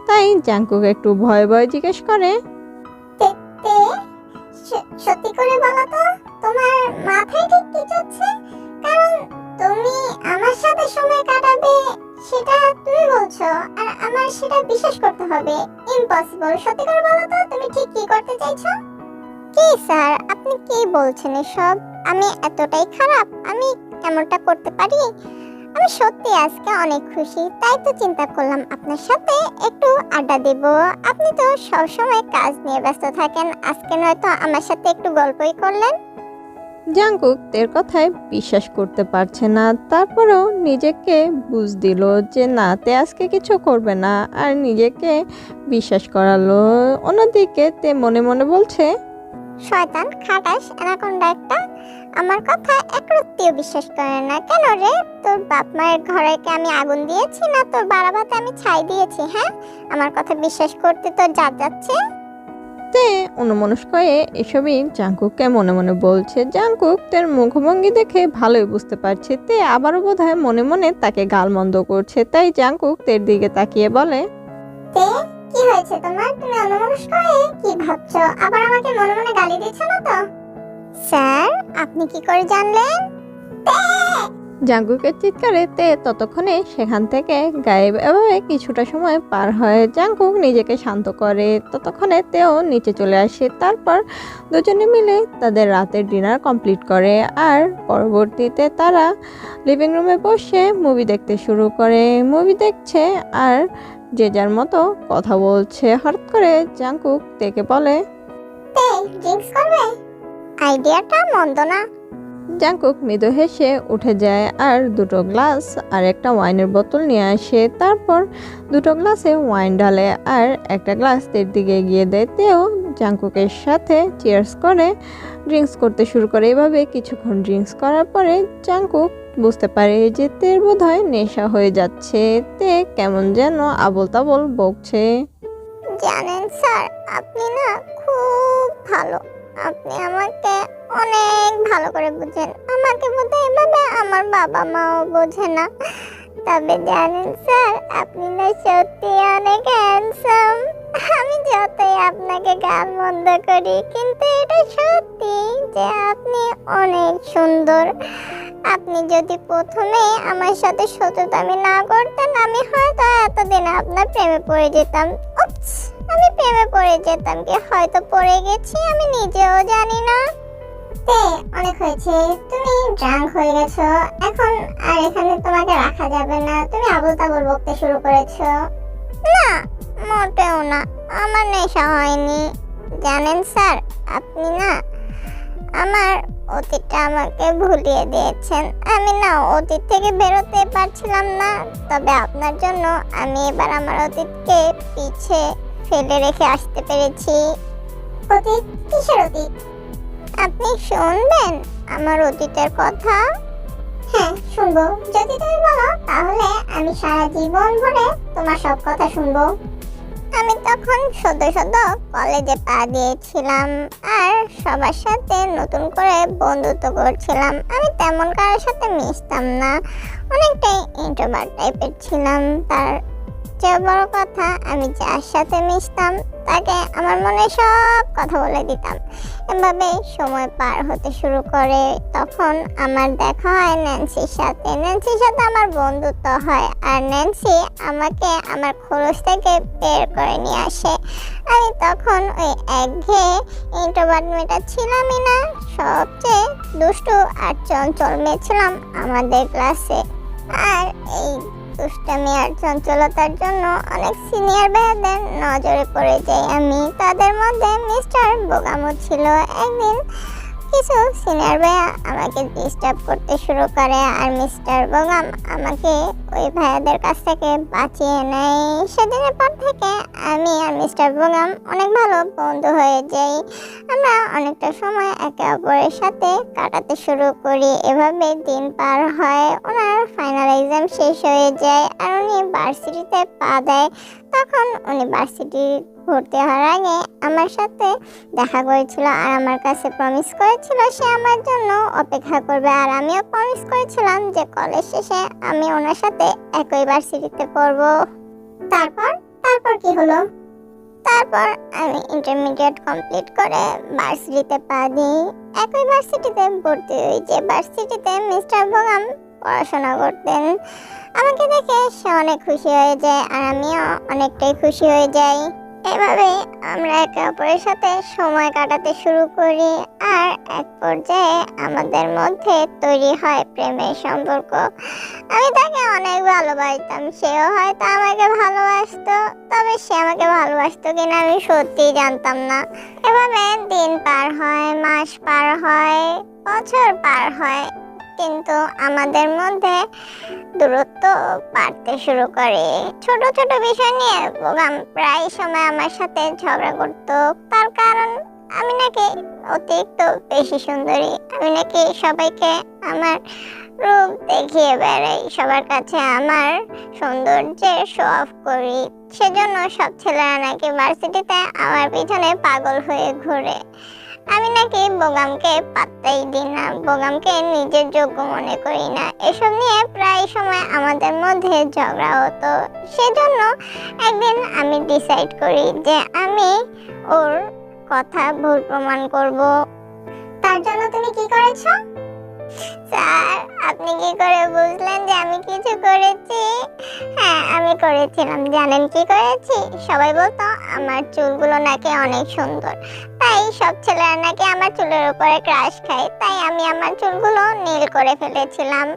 তাই জাঙ্কুক একটু ভয়ে ভয়ে জিজ্ঞেস করে, তে সত্যি করে বলো তো, তোমার মাথায় ঠিক কি চলছে? কারণ তুমি আমার সাথে সময় কাটাবে সেটা তুমি বলছো, আর আমার সেটা বিশ্বাস করতে হবে। ইম্পসিবল। সত্যি করে বলো তো, তুমি ঠিক কি করতে চাইছো? কি স্যার, আপনি কি বলছেন এসব? আমি এতটাই খারাপ? আমি এমনটা করতে পারি? আমি সত্যি আজকে অনেক খুশি, তাই তো চিন্তা করলাম আপনার সাথে একটু আড্ডা দেব। আপনি তো সবসময় কাজ নিয়ে ব্যস্ত থাকেন, আজকে নয়তো আমার সাথে একটু গল্পই করলেন। জাঙ্কুক তের কথায় বিশ্বাস করতে পারছে না। তারপরেও নিজেকে বুঝ দিল যে না, তে আজকে কিছু করবে না, আর নিজেকে বিশ্বাস করালো। অন্যদিকে তে মনে মনে বলছে, শয়তান, খাটাস, অ্যানাকোন্ডা একটা, আমার কথা একরত্তিও বিশ্বাস করে না। কেন রে, তোর বাপ মায়ের ঘরে কি আমি আগুন দিয়েছি, না তোর বাড়াবাতে আমি ছাই দিয়েছি? হ্যাঁ, আমার কথা বিশ্বাস করতে তোর জাত যাচ্ছে। তে অন্যমনস্ক হয়ে এসবই জাঙ্কুককে মনে মনে বলছে। জাঙ্কুক তের মুখভঙ্গি দেখে ভালোই বুঝতে পারছে তে আবারও বোধহয় মনে মনে তাকে গালমন্দ করছে। তাই জাঙ্কুক তের দিকে তাকিয়ে বলে, তে, কি হয়েছে তোমার? তুমি অন্যমনস্ক হয়ে কি ভাবছো? আবার আমাকে মনে মনে গালি দিচ্ছ না তো? স্যার, আপনি কি করে জানলেন? জাঙ্কুকের চিৎকারে তে ততক্ষণে সেখান থেকে গায়েব। এভাবে কিছুটা সময় পার হয়। জাঙ্কুক নিজেকে শান্ত করে। ততক্ষণে তেও নিচে চলে আসে। তারপর দুজনে মিলে তাদের রাতের ডিনার কমপ্লিট করে। আর পরবর্তীতে তারা লিভিং রুমে বসে মুভি দেখতে শুরু করে। মুভি দেখছে আর যে যার মতো কথা বলছে। হঠাৎ করে জাঙ্কুক তেকে বলে, তে, ড্রিঙ্কস করবে? আইডিয়াটা মন্দ না। জাঙ্কুক মৃদু হেসে উঠে যায় আর দুটো গ্লাস আর একটা ওয়াইনের বোতল নিয়ে আসে। তারপর দুটো গ্লাসে ওয়াইন ঢালে আর একটা গ্লাস তের দিকে এগিয়ে দেয়। তেও জাঙ্কুকের সাথে চিয়ার্স করে ড্রিঙ্কস করতে শুরু করে। এভাবে কিছুক্ষণ ড্রিঙ্কস করার পরে জাঙ্কুক বুঝতে পারে যে তের বোধহয় নেশা হয়ে যাচ্ছে। তে কেমন যেন আবোল তাবোল বকছে। জানেন স্যার, আপনি না খুব ভালো। আপনি আমাকে অনেক ভালো করে বুঝেন। আমাকে বোধহয় এভাবে আমার বাবা মাও বোঝে না। তবে জানেন স্যার, আপনি না সত্যি অনেক হ্যান্ডসাম। আমি যতই আপনাকে গাল মন্দ করি, কিন্তু এটা সত্যি যে আপনি অনেক সুন্দর। আপনি যদি প্রথমে আমার সাথে শত্রুতামি না করতেন, আমি হয়তো এতদিন আপনার প্রেমে পড়ে যেতাম। উপস, আমি প্রেমে পড়ে যেতাম কি হয়তো পড়ে গেছি, আমি নিজেও জানি না। তে, অনেক হয়েছে। তুমি ড্রাঙ্ক হয়ে গেছো। এখন আর এখানে তোমাকে রাখা যাবে না। তুমি আবল তাবল বকতে শুরু করেছো। না, মোটেও না, আমার নেশা হয়নি। জানেন স্যার, আপনি না আমার অতীতটা আমাকে ভুলিয়ে দিয়েছেন। আমি না অতীত থেকে বেরোতে পারছিলাম না। তবে আপনার জন্য আমি এবার আমার অতীতকে পিছে ফেলে রেখে আসতে পেরেছি। অতীত? কিসের অতীত? আপনি শুনবেন আমার অতীতের কথা? হ্যাঁ, শুনবো। যদি তুমি বলো তাহলে আমি সারা জীবন ভরে তোমার সব কথা শুনবো। আমি তখন সদ্য কলেজে পা দিয়েছিলাম আর সবার সাথে নতুন করে বন্ধুত্ব করছিলাম। আমি তেমন কারোর সাথে মিশতাম না, অনেকটাই ইন্ট্রোভার্ট টাইপের ছিলাম। তার চেয়ে বড় কথা, আমি যার সাথে মিশতাম তাকে আমার মনে সব কথা বলে দিতাম। এভাবে সময় পার হতে শুরু করে। তখন আমার দেখা হয় ন্যান্সির সাথে। ন্যান্সির সাথে আমার বন্ধুত্ব হয় আর ন্যান্সি আমাকে আমার খরচ থেকে বের করে নিয়ে আসে। আমি তখন ওই একঘেয়ে ইন্ট্রোভার্ট মেয়েটা ছিলামই না, সবচেয়ে দুষ্টু আর চঞ্চল মেয়ে ছিলাম আমাদের ক্লাসে। আর এই দুষ্টামি আর চঞ্চলতার জন্য অনেক সিনিয়র ভাইয়াদের নজরে পড়ে যাই আমি। তাদের মধ্যে মিস্টার বোগামো ছিল। একদিন কিছু সিনিয়র ভাইয়া আমাকে ডিস্টার্ব করতে শুরু করে আর মিস্টার বোগাম আমাকে ওই ভাইয়াদের কাছ থেকে বাঁচিয়ে নেয়। সেদিনের পর থেকে আমি আর মিস্টার বোগাম অনেক ভালো বন্ধু হয়ে যাই। আমরা অনেকটা সময় একে অপরের সাথে কাটাতে শুরু করি। এভাবে দিন পার হয়। ওনার ফাইনাল এক্সাম শেষ হয়ে যায় আর উনি ভার্সিটিতে পা দেয়। তখন উনি ভার্সিটির ভর্তি হওয়ার আগে আমার সাথে দেখা করেছিল আর আমার কাছে প্রমিস করেছিল সে আমার জন্য অপেক্ষা করবে, আর আমিও প্রমিস করেছিলাম যে কলেজ শেষে আমি ওনার সাথে একই ভার্সিটিতে পড়বো। তারপর তারপর কি হলো? তারপর আমি ইন্টারমিডিয়েট কমপ্লিট করে ভার্সিটিতে পা দিই। একই ভার্সিটিতে ভর্তি হই যে ভার্সিটিতে মিস্টার বোগাম পড়াশোনা করতেন। আমাকে দেখে সে অনেক খুশি হয়ে যায় আর আমিও অনেকটাই খুশি হয়ে যাই। এভাবে আমরা একে অপরের সাথে সময় কাটাতে শুরু করি আর এক পর্যায়ে আমাদের মধ্যে তৈরি হয় প্রেমের সম্পর্ক। আমি তাকে অনেক ভালোবাসতাম, সেও হয়তো আমাকে ভালোবাসতো, তবে সে আমাকে ভালোবাসতো কিনা আমি সত্যিই জানতাম না। এভাবে দিন পার হয়, মাস পার হয়, বছর পার হয়, কিন্তু আমাদের মধ্যে দূরত্ব বাড়তে শুরু করে। ছোট ছোট বিষয় নিয়ে বোগাম প্রায় সময় আমার সাথে ঝগড়া করত। তার কারণ আমি নাকি অতিরিক্ত বেশি সুন্দরী, আমি নাকি সবাইকে আমার রূপ দেখিয়ে বেড়াই, সবার কাছে আমার সৌন্দর্যের শো অফ করি। সেজন্য সব ছেলেরা নাকি ভার্সিটিতে আমার পিছনে পাগল হয়ে ঘুরে। আমি নাকি বোগামকে পাত্তাই দিই না, বোগামকে নিজের যোগ্য মনে করি না। এসব নিয়ে প্রায় সময় আমাদের মধ্যে ঝগড়া হতো। সেজন্য একদিন আমি ডিসাইড করি যে আমি ওর কথা ভুল প্রমাণ করব। তার জন্য তুমি কি করেছো? স্যার, আপনি কি করে বুঝলেন যে আমি কিছু করেছি? হ্যাঁ, আমি করেছিলাম। জানেন কি করেছি? সবাই বলতো আমার চুলগুলো নাকি অনেক সুন্দর, তাই সব ছেলেরা নাকি আমার চুলের উপরে ক্রাশ খায়, তাই আমি আমার চুলগুলো নীল করে ফেলেছিলাম।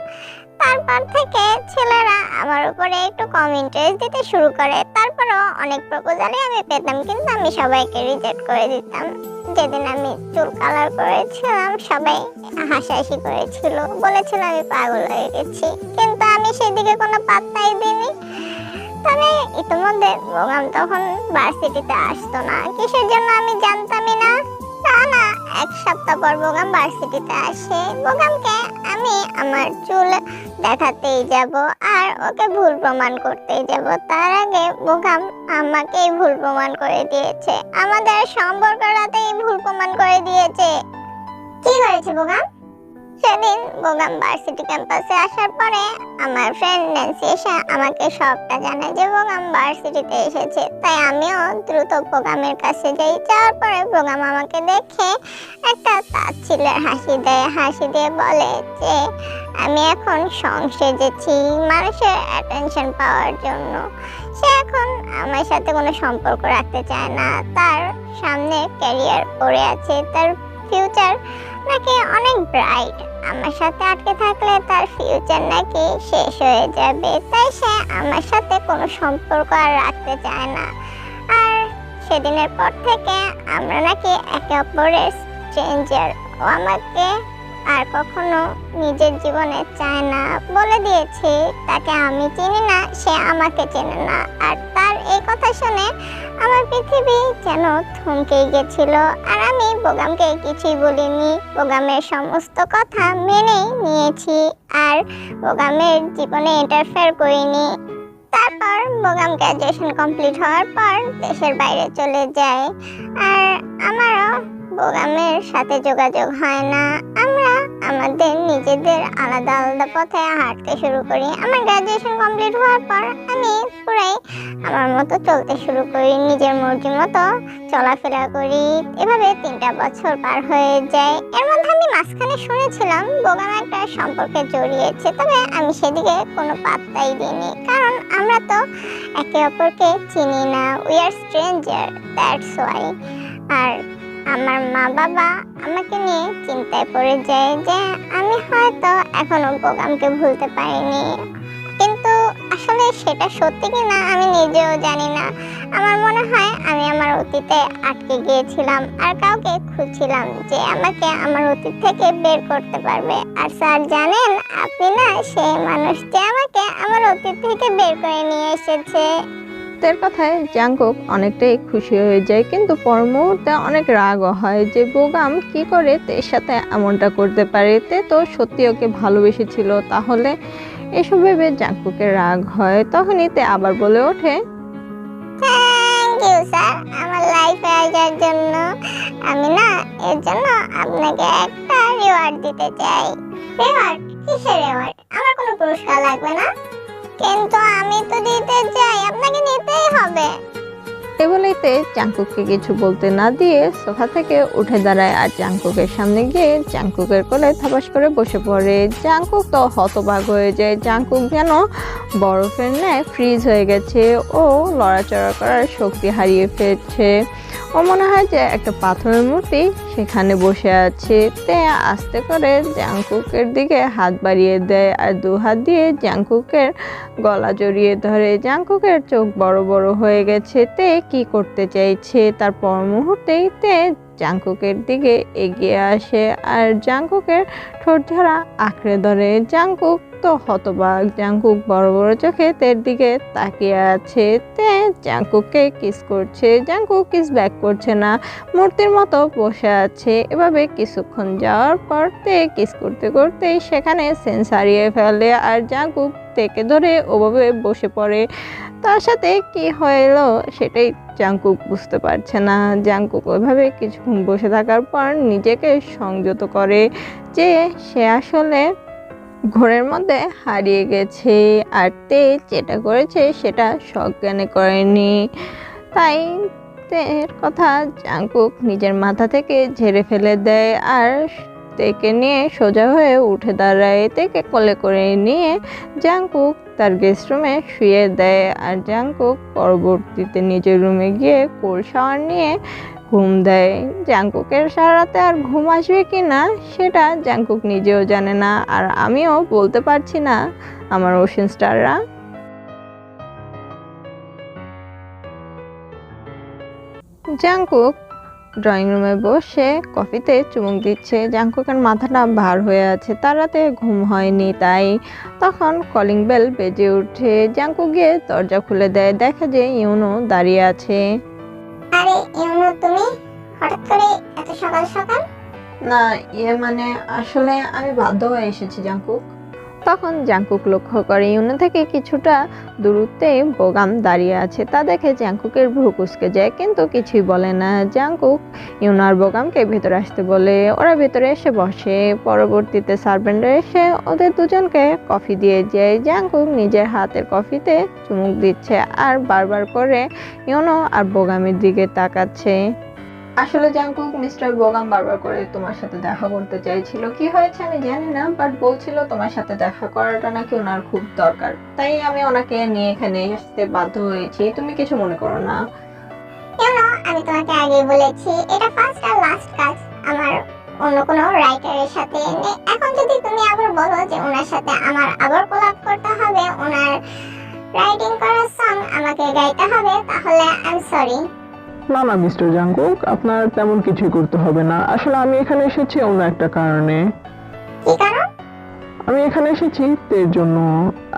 তারপর থেকে ছেলেরা আমার উপরে একটু কম ইন্টারেস্ট দিতে শুরু করে। তারপরও অনেক প্রপোজালে আমি পেতাম, কিন্তু আমি সবাইকে রিজেক্ট করে দিতাম। যেদিন আমি চুল কালার করেছিলাম সবাই হাসাহাসি করেছিল, বলেছিল আমি পাগল হয়ে গেছি, কিন্তু আমি সেদিকে কোনো পাত্তাই দিইনি। তবে ইতিমধ্যে বোগাম তখন ভার্সিটিতে আসতো না, কিসের জন্য আমি জানতামই না। না, এক সপ্তাহ পর বোগাম ভার্সিটিতে আসে। বোগামকে আমি আমার চুল দেখাতেই যাব আর ওকে ভুল প্রমাণ করতেই যাব। তার আগে বোগাম আমাকেই ভুল প্রমাণ করে দিয়েছে, আমাদের সম্পর্কটাতেই ভুল প্রমাণ করে দিয়েছে। কি করেছে বোগাম? সেদিন বোগাম ভার্সিটি ক্যাম্পাসে আসার পরে আমার ফ্রেন্ড ন্যান্সি এসে আমাকে সবটা জানায় যে বোগাম ভার্সিটিতে এসেছে। তাই আমিও দ্রুত বোগামের কাছে যাই। যাওয়ার পরে বোগাম আমাকে দেখে একটা তাচ্ছিল্যের হাসি দেয়, হাসি দিয়ে বলে যে আমি এখন সং সেজেছি মানুষের অ্যাটেনশন পাওয়ার জন্য। সে এখন আমার সাথে কোনো সম্পর্ক রাখতে চায় না, তার সামনে ক্যারিয়ার পড়ে আছে, তার ফিউচার নাকি অনেক ব্রাইট। আমার সাথে আটকে থাকলে তার ফিউচার নাকি শেষ হয়ে যাবে, তাই সে আমার সাথে কোনো সম্পর্ক আর রাখতে চায় না। আর সেদিনের পর থেকে আমরা নাকি একে অপরের স্ট্রেঞ্জার। ও আমাকে আর কখনো নিজের জীবনে চায় না, বলে দিয়েছে তাকে আমি চিনি না, সে আমাকে চেনে না। আর তার এই কথা শুনে আমার পৃথিবী যেন থমকে গেছিল। আর আমি বোগামকে কিছুই বলিনি, বোগামের সমস্ত কথা মেনেই নিয়েছি আর বোগামের জীবনে ইন্টারফেয়ার করিনি। তারপর বোগাম গ্র্যাজুয়েশন কমপ্লিট হওয়ার পর দেশের বাইরে চলে যায় আর আমারও বোগামের সাথে যোগাযোগ হয় না। আমরা আমাদের নিজেদের আলাদা আলাদা পথে হাঁটতে শুরু করি। আমার গ্র্যাজুয়েশন কমপ্লিট হওয়ার পর আমি পুরাই আমার মতো চলতে শুরু করি, নিজের মর্জি মতো চলাফেরা করি। এভাবে 3টা বছর পার হয়ে যায়। এর মধ্যে আমি মাঝখানে শুনেছিলাম বোগাম একটা সম্পর্কে জড়িয়েছে, তবে আমি সেদিকে কোনো পাত্তাই দিইনি, কারণ আমরা তো একে অপরকে চিনি না, we are stranger, that's why. আর আমার মা বাবা আমাকে নিয়ে চিন্তায় পড়ে যায় যে আমি হয়তো এখনো বোগামকে ভুলতে পারিনি, কিন্তু আসলে সেটা সত্যি কিনা আমি নিজেও জানি না। আমার মনে হয় আমি আমার অতীতে আটকে গিয়েছিলাম আর কাউকে খুঁজছিলাম যে আমাকে আমার অতীত থেকে বের করতে পারবে। আর স্যার জানেন, আপনি না সেই মানুষ যে আমাকে আমার অতীত থেকে বের করে নিয়ে এসেছে। তার কথায় জাংকুক অনেকটাই খুশি হয়ে যায়, কিন্তু পর মুহূর্তে অনেক রাগও হয় যে বোগাম কি করে তের সাথে এমনটা করতে পারে, তে তো সত্যি ওকে ভালোবেসেছিল। তাহলে এসব ভেবে জাংকুকের রাগ হয়। তখনই তে আবার বলে ওঠে, থ্যাংক থ্যাংক ইউ স্যার আমার লাইফে আসার জন্য। আমি না এর জন্য আপনাকে একটা রিওয়ার্ড দিতে চাই। রিওয়ার্ড? কিসের রিওয়ার্ড? আমার কোনো পুরস্কার লাগবে না। কিন্তু আমি তো দিতে চাই, আপনাকে নিতেই হবে। এ বলেইতে জাংকুককে কিছু বলতে না দিয়ে সোফা থেকে উঠে দাঁড়ায় আর জাংকুকের সামনে গিয়ে জাংকুকের কোলে থাপাস করে বসে পড়ে। জাংকুক তো হতবাক হয়ে যায়। জাংকুক যেন বরফের ন্যায় ফ্রিজ হয়ে গেছে। ও লড়াচড়া করার শক্তি হারিয়ে ফেলছে। ও মনে হয় যে একটা পাথরের মূর্তি সেখানে বসে আছে। তে আস্তে করে জাংকুকের দিকে হাত বাড়িয়ে দেয় আর দু হাত দিয়ে জাংকুকের গলা জড়িয়ে ধরে। জাংকুকের চোখ বড় বড় হয়ে গেছে। তে কি করতে চাইছে তার পর মুহূর্তেই তে জাংকুকের দিকে এগিয়ে আসে আর জাংকুকের ঠোঁট ধরা আঁকড়ে ধরে। জাংকুক তো হতবাক। জাংকুক বড় বড় চোখে তের দিকে তাকিয়ে আছে। তে জাংকুককে কিস করছে। জাংকুক কিস ব্যাক করছে না, মূর্তির মতো বসে আছে। এভাবে কিছুক্ষণ যাওয়ার পর তে কিস করতে করতেই সেখানে সেন্স হারিয়ে ফেলে আর জাংকুক তেকে ধরে ওভাবে বসে পড়ে। তার সাথে কি হলো সেটাই জাংকুক বুঝতে পারছে না। জাংকুক ওইভাবে কিছুক্ষণ বসে থাকার পর নিজেকে সংযত করে যে সে আসলে ঘোরের মধ্যে হারিয়ে গেছে আর তে যেটা করেছে সেটা সজ্ঞানে করেনি। তাই তের কথা জাংকুক নিজের মাথা থেকে ঝেড়ে ফেলে দেয় আর তেকে নিয়ে সোজা হয়ে উঠে দাঁড়ায়। তেকে কোলে করে নিয়ে জাংকুক তার গেস্ট রুমে শুয়ে দেয় আর জাংকুক পরবর্তীতে নিজের রুমে গিয়ে কোল্ড শাওয়ার নিয়ে ঘুম দেয়। জাংকুকের সারা রাতে আর ঘুম আসবে কি না সেটা জাংকুক নিজেও জানে না আর আমিও বলতে পারছি না আমার ওশান স্টাররা। জাংকুক ড্রয়িং রুমে বসে কফিতে চুমুক দিচ্ছে। জাংকুকের মাথাটা ভার হয়ে আছে, তার রাতে ঘুম হয়নি। তাই তখন কলিং বেল বেজে ওঠে। জাংকুক গিয়ে দরজা খুলে দেয়, দেখে যে ইউনো দাঁড়িয়ে আছে। আরে ইউনো, তুমি হঠাৎ করে এত সকাল সকাল? না মানে আসলে আমি বাধ্য হয়ে এসেছি জাংকুক। তখন জাংকুক লক্ষ্য করে ইউনো থেকে কিছুটা দূরত্বে বোগাম দাঁড়িয়ে আছে। তা দেখে জাংকুকের ভ্রু কুঁচকে যায় কিন্তু কিছুই বলে না। জাংকুক ইউনো আর বোগামকে ভেতরে আসতে বলে। ওরা ভেতরে এসে বসে। পরবর্তীতে সার্ভেন্টরা এসে ওদের দুজনকে কফি দিয়ে যায়। জাংকুক নিজের হাতের কফিতে চুমুক দিচ্ছে আর বারবার করে ইউনো আর বোগামের দিকে তাকাচ্ছে। আসলে জাংকুক মিস্টার বোগাম বারবার করে তোমার সাথে দেখা করতে চাইছিল। কি হয়েছে আমি জানি না, বাট বলছিল তোমার সাথে দেখা করাটা নাকি ওনার খুব দরকার। তাই আমি ওনাকে নিয়ে এখানে আসতে বাধ্য হয়েছি। তুমি কিছু মনে করো না। ইউনো, আমি তোমাকে আগেই বলেছি এটা ফার্স্ট আর লাস্ট কাজ আমার অন্য কোনো রাইটারের সাথে। এখন যদি তুমি আবার বলো যে ওনার সাথে আমার আবার কোলাব করতে হবে, ওনার রাইটিং করা সং আমাকে গাইতে হবে, তাহলে আই এম সরি। না না মিস্টার জাংকুক, আপনার তেমন কিছুই করতে হবে না। আসলে আমি এখানে এসেছি অন্য একটা কারণে। কি কারণ? আমি এখানে এসেছি তের জন্য।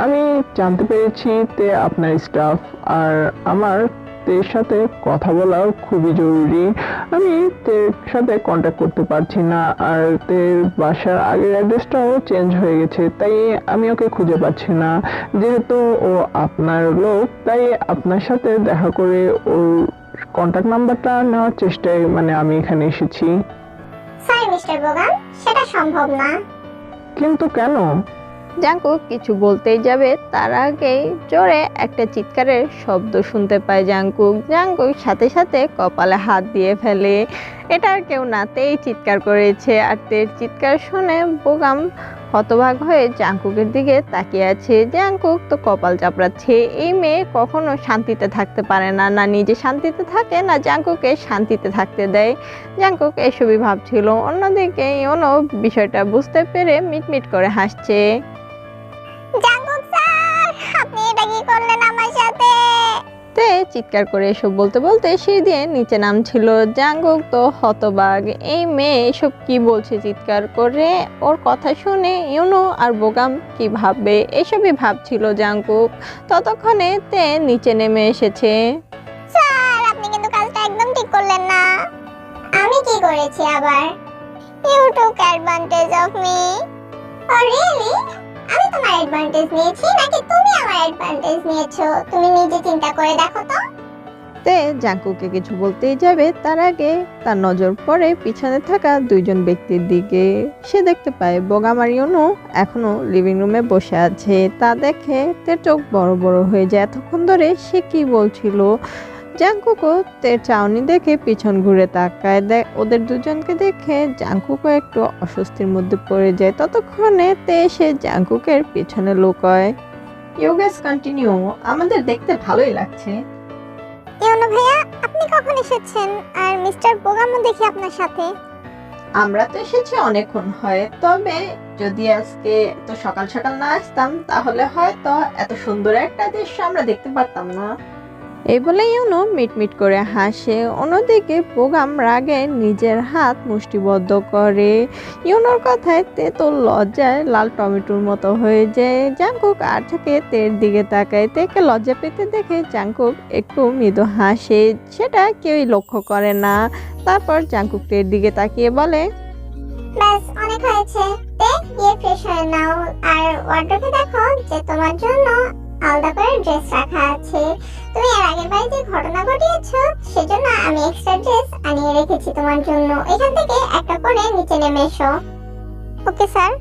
আমি জানতে পেরেছি তে আপনার স্টাফ আর আমার তের সাথে কথা বলা খুবই জরুরি। আমি তের সাথে কন্ট্যাক্ট করতে পারছি না আর তের বাসার আগের অ্যাড্রেসটাও চেঞ্জ হয়ে গেছে। তাই আমি ওকে খুঁজে পাচ্ছি না। যেহেতু ও আপনার লোক, তাই আপনার সাথে দেখা করে ওর কন্ট্যাক্ট নাম্বারটা নেওয়ার চেষ্টায় আমি এখানে এসেছি। সরি মিস্টার বোগাম, সেটা সম্ভব না। কিন্তু কেন? জাংকুক কিছু বলতেই যাবে তার আগেই জোরে একটা চিৎকারের শব্দ শুনতে পায় জাংকুক। জাংকুক সাথে সাথে কপালে হাত দিয়ে ফেলে। এটা আর কেউ না, তেই চিৎকার করেছে। আর তের চিৎকার শুনে বোগাম হতবাক হয়ে জাংকুকের দিকে তাকিয়ে আছে। জাংকুক তো কপাল চাপড়াচ্ছে। এই মেয়ে কখনো শান্তিতে থাকতে পারে না, না নিজে শান্তিতে থাকে না জাংকুককে শান্তিতে থাকতে দেয়। জাংকুক এসবই ভাবছিল। অন্যদিকে ইউনো বিষয়টা বুঝতে পেরে মিটমিট করে হাসছে। জাংকুক স্যার, আপনি এটা কি করলেন আমার সাথে? তে চিৎকার করে এসব বলতে বলতে সিঁড়ি দিয়ে নিচে নামছিল। জাংকুক তো হতবাক। এই মেয়ে এসব কি বলছে চিৎকার করে? ওর কথা শুনে ইউনো আর বোগাম কি ভাববে এসবই ভাবছিল জাংকুক। ততক্ষণে তে নিচে নেমে এসেছে। স্যার, আপনি কিন্তু কাজটা একদম ঠিক করলেন না। আমি কি করেছি আবার? You took advantage of me. Oh really? আমি তোমার অ্যাডভান্টেজ নিয়েছি নাকি তুমি আমার অ্যাডভান্টেজ নিয়েছো? তুমি নিজে চিন্তা করে দেখো তো। তে জাঙ্কুকে কিছু বলতেই যাবে তার আগে তার নজর পড়ে পিছনে থাকা দুইজন ব্যক্তির দিকে। সে দেখতে পায় বোগাম আর ইউনো এখনো লিভিং রুমে বসে আছে। তা দেখে তে চোখ বড় বড় হয়ে যায়। এতক্ষণ ধরে সে কি বলছিল। জাঙ্কুকও তে চাউনি দেখে পিছন ঘুরে তাকায়। ওদের দুজনকে দেখে জাঙ্কুকও একটু অস্বস্তির মধ্যে পড়ে যায়। ততক্ষণে তে এসে জাঙ্কুকের পিছনে লুকায়। ইউ গাইস কন্টিনিউ, আমাদের দেখতে ভালোই লাগছে। ইউনো ভাইয়া, আপনি কখন এসেছেন? আর মিস্টার বোগামও দেখি আপনার সাথে। আমরা তো এসেছি অনেকক্ষণ হয়, তবে যদি আজকে তো সকাল সকাল না আসতাম তাহলে হয়তো এত সুন্দর একটা দৃশ্য আমরা দেখতে পারতাম না। এই বলে ইউনো মিটমিট করে হাসে। অন্যদিকে বোগাম রাগে নিজের হাত মুষ্টিবদ্ধ করে। ইউনোর কথায় তে তো লজ্জায় লাল টমেটোর মতো হয়ে যায়। জাঙ্কুক আর থেকে তের দিকে তাকায়। তেকে লজ্জা পেতে দেখে জাঙ্কুক একটু মৃদু হাসে, সেটা কেউই লক্ষ্য করে না। তারপর জাঙ্কুক তের দিকে তাকিয়ে বলে, ব্যাস অনেক হয়েছে। তে গিয়ে ফ্রেশ হয়ে নাও, আর ওয়ার্ড্রোবে দেখো যে তোমার জন্য আলাদা করে ড্রেস রাখা আছে। তুমি এর আগের বারে যে ঘটনা ঘটিয়েছো সেজন্য আমি এক্সট্রা ড্রেস আনিয়ে রেখেছি তোমার জন্য। এখান থেকে একটা করে নিচে নেমে এসো। Okay sir.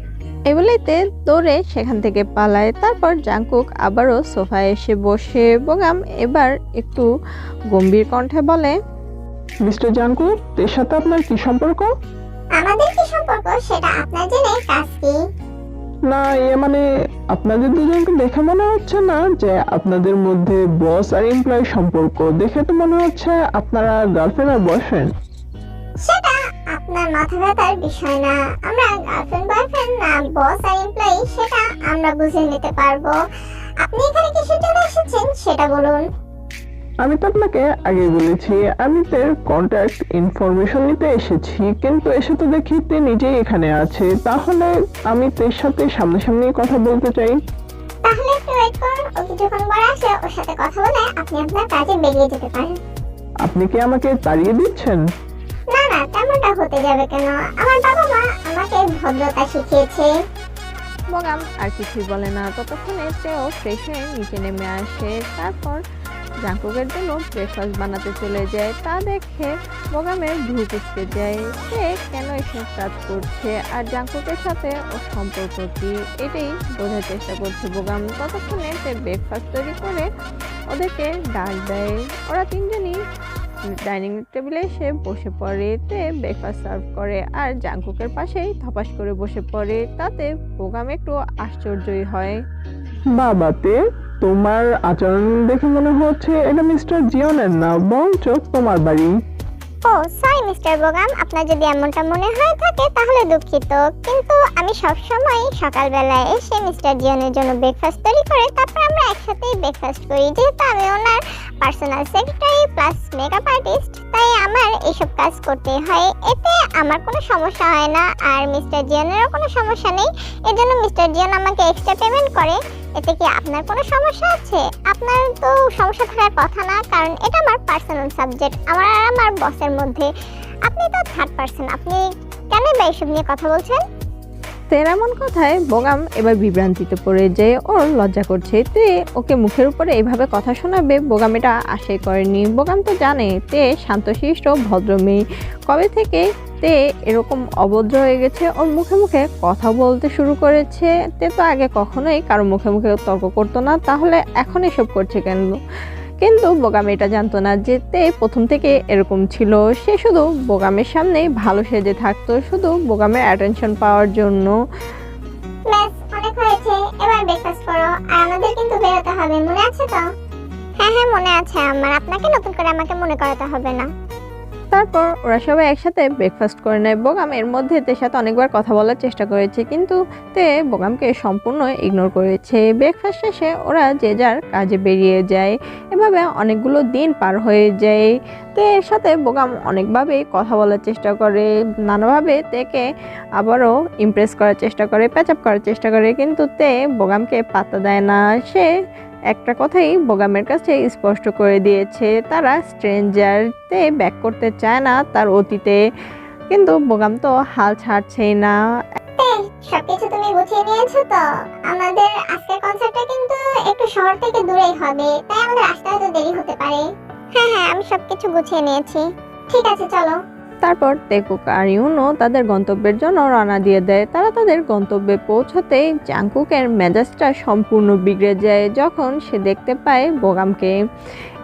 এই বলেতে দৌড়ে সেখান থেকে পালায়। তারপর জাঙ্কুক আবারও সোফায় এসে বসে। বোগাম এবার একটু গম্ভীর কণ্ঠে বলে, মিস্টার জাঙ্কুক, এর সাথে আপনার কি সম্পর্ক? আমাদের কি সম্পর্ক সেটা আপনার জেনে কাজ কি? না, মানে আপনাদের দুজনকে দেখে মনে হচ্ছে না যে আপনাদের মধ্যে বস আর এমপ্লয়ি সম্পর্ক। দেখে তো মনে হচ্ছে আপনারা গার্লফ্রেন্ড আর বয়ফ্রেন্ড। সেটা আপনার মাথা ব্যথার বিষয় না। আমরা গার্লফ্রেন্ড বয়ফ্রেন্ড না বস আর এমপ্লয়ি সেটা আমরা বুঝে নিতে পারবো। আপনি এখানে কিসের জন্য এসেছেন সেটা বলুন। আমি তো আপনাকে আগে বলেছি আমি তের কন্ট্যাক্ট ইনফরমেশন নিতে এসেছি, কিন্তু এসে তো দেখি তে নিজেই এখানে আছে। তাহলে আমি তের সাথে সামনাসামনি কথা বলতে চাই। তাহলে একটু ওয়েট করুন, ও কিছুক্ষণ পরে আসলে ওর সাথে কথা বলে আপনি আপনার কাজে বেরিয়ে যেতে পারেন। আপনি কি আমাকে তাড়িয়ে দিচ্ছেন? না না, তেমনটা হতে যাবে কেন? আমার বাবা মা আমাকে ভদ্রতা শিখিয়েছে। বোগাম আর কিছুই বলে না। ততক্ষণে তেও ফ্রেশ হয়ে নিচে নেমে আসে। তারপর জাঙ্কুকের জন্য ব্রেকফাস্ট বানাতে চলে যায়। তা দেখে বোগামের ভ্রু কুঁচকে যায়। সে কেন এসব কাজ করছে আর জাঙ্কুকের সাথে ওর সম্পর্ক কি, এটাই বোঝার চেষ্টা করছে বোগাম। ততক্ষণে সে ব্রেকফাস্ট তৈরি করে ওদেরকে ডাক দেয়। ওরা তিনজনই ডাইনিং টেবিলে এসে বসে পড়ে। তে ব্রেকফাস্ট সার্ভ করে আর জাঙ্কুকের পাশেই ধপাস করে বসে পড়ে। তাতে বোগাম একটু আশ্চর্যই হয়। বাবাতে, তোমার আচরণ দেখে মনে হচ্ছে এটা মিস্টার জিওনের না, বরঞ্চ তোমার বাড়ি। ও সরি মিস্টার বোগাম, আপনার যদি এমনটা মনে হয় থাকে তাহলে দুঃখিত, কিন্তু আমি সবসময় সকালবেলায় এসে মিস্টার জিওনের জন্য ব্রেকফাস্ট তৈরি করে তারপর আমরা একসাথেই ব্রেকফাস্ট করি। যেহেতু আমি ওনার personal secretary plus makeup artist, তাই আমার এইসব কাজ করতে হয়। এতে আমার কোনো সমস্যা হয় না, আর মিস্টার জিওনেরও কোনো সমস্যা নেই। এর জন্য মিস্টার জিওন আমাকে এক্সট্রা পেমেন্ট করে। এতে কি আপনার কোনো সমস্যা আছে? আপনার তো সমস্যা থাকার কথা না, কারণ এটা আমার পার্সোনাল সাবজেক্ট, আমার আর আমার বসের মধ্যে। আপনি তো থার্ড পার্সন, আপনি কেন বা এইসব নিয়ে কথা বলছেন? তের এমন কথায় বোগাম এবার বিভ্রান্তিতে পড়ে যায়। ওর লজ্জা করছে। তে ওকে মুখের উপরে এইভাবে কথা শোনাবে বোগাম এটা আশাই করেনি। বোগাম তো জানে তে শান্তশিষ্ট ভদ্র মেয়ে। কবে থেকে তে এরকম অভদ্র হয়ে গেছে, ওর মুখে মুখে কথা বলতে শুরু করেছে। তে তো আগে কখনোই কারো মুখে মুখে তর্ক করতো না, তাহলে এখন এসব করছে কেন? কিন্তু বোগাম এটা জানতো না যে তে প্রথম থেকে এরকম ছিল। সে শুধু বোগামের সামনে ভালো সেজে থাকতো, শুধু বোগামের অ্যাটেনশন পাওয়ার জন্য। ব্যাস অনেক হয়েছে, এবার ব্রেকফাস্ট করো। আর আমাদের কিন্তু বেরোতে হবে, মনে আছে তো? হ্যাঁ হ্যাঁ মনে আছে আমার, আপনাকে নতুন করে আমাকে মনে করাতে হবে না। তারপর ওরা সবাই একসাথে ব্রেকফাস্ট করে নেয়। বোগাম এর মধ্যে তের সাথে অনেকবার কথা বলার চেষ্টা করেছে, কিন্তু তে বোগামকে সম্পূর্ণ ইগনোর করেছে। ব্রেকফাস্ট শেষে ওরা যে যার কাজে বেরিয়ে যায়। এভাবে অনেকগুলো দিন পার হয়ে যায়। তে এর সাথে বোগাম অনেকভাবেই কথা বলার চেষ্টা করে, নানাভাবে তেকে আবারও ইমপ্রেস করার চেষ্টা করে, প্যাচ আপ করার চেষ্টা করে, কিন্তু তে বোগামকে পাত্তা দেয় না। সে একটা কথাই বোগামের কাছে স্পষ্ট করে দিয়েছে, তারা স্ট্রেঞ্জার। তে ব্যাক করতে চায় না তার অতীতে, কিন্তু বোগাম তো হাল ছাড়ছেই না। সবকিছু তুমি গুছিয়ে নিয়েছো তো? আমাদের আজকের কনসার্টটা কিন্তু একটু শহর থেকে দূরেই হবে, তাই আমাদের আসতে হয়তো দেরি হতে পারে। হ্যাঁ হ্যাঁ, আমি সবকিছু গুছিয়ে নিয়েছি। ঠিক আছে, চলো। তারপর তেকুক আর ইউনো তাদের গন্তব্যের জন্য রওনা দিয়ে দেয়। তারা তাদের গন্তব্যে পৌঁছতেই জাংকুকের মেজাজটা সম্পূর্ণ বিগড়ে যায় যখন সে দেখতে পায় বোগামকে।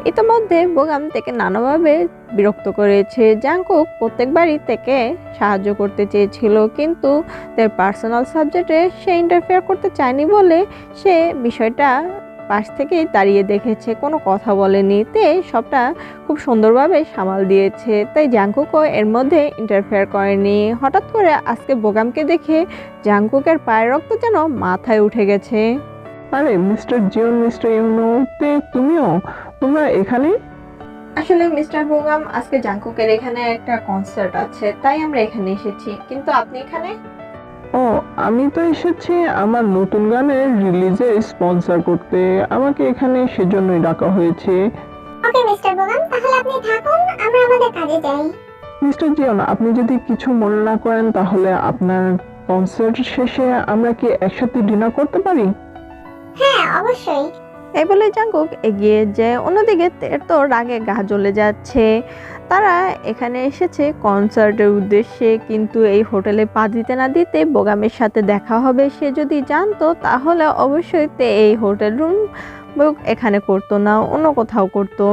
ইতোমধ্যে বোগাম থেকে নানাভাবে বিরক্ত করেছে। জাংকুক প্রত্যেকবারই থেকে সাহায্য করতে চেয়েছিল, কিন্তু তার পার্সোনাল সাবজেক্টে সে ইন্টারফেয়ার করতে চায়নি বলে সে বিষয়টা পাশ থেকেই দাঁড়িয়ে দেখেছে, কোনো কথা বলেনি। তে সবটা খুব সুন্দরভাবে সামাল দিয়েছে, তাই জাংকুকও এর মধ্যে ইন্টারফেয়ার করেনি। হঠাৎ করে আজকে বোগামকে দেখে জাংকুকের পায়ের রক্ত যেন মাথায় উঠে গেছে। আরে মিস্টার জিওন, মিস্টার ইউনো, তোমরা এখানে? আসলে মিস্টার বোগাম, আজকে জাংকুকের এখানে একটা কনসার্ট আছে, তাই আমরা এখানে এসেছি। কিন্তু আপনি এখানে? ও, আমি তো এসেছি আমার নতুন গানের রিলিজে স্পন্সর করতে। আমাকে এখানে সেজন্যই ডাকা হয়েছে। ওকে মিস্টার বোগাম, তাহলে আপনি থাকুন, আমরা আমাদের কাজে যাই। মিস্টার জিওন, আপনি যদি কিছু মনে না করেন তাহলে আপনার কনসার্ট শেষে আমরা কি একসাথে ডিনার করতে পারি? হ্যাঁ, অবশ্যই। এই বলে জাংকুক এগিয়ে যায়। অন্যদিকে তের তো রাগে গা জ্বলে যাচ্ছে। তারা এখানে এসেছে কনসার্টের উদ্দেশ্যে, কিন্তু এই হোটেলে পা দিতে না দিতে বোগামের সাথে দেখা হবে। সে যদি জানতো তাহলে অবশ্যই তে এই হোটেল রুম বুক এখানে করতো না, অন্য কোথাও করতো।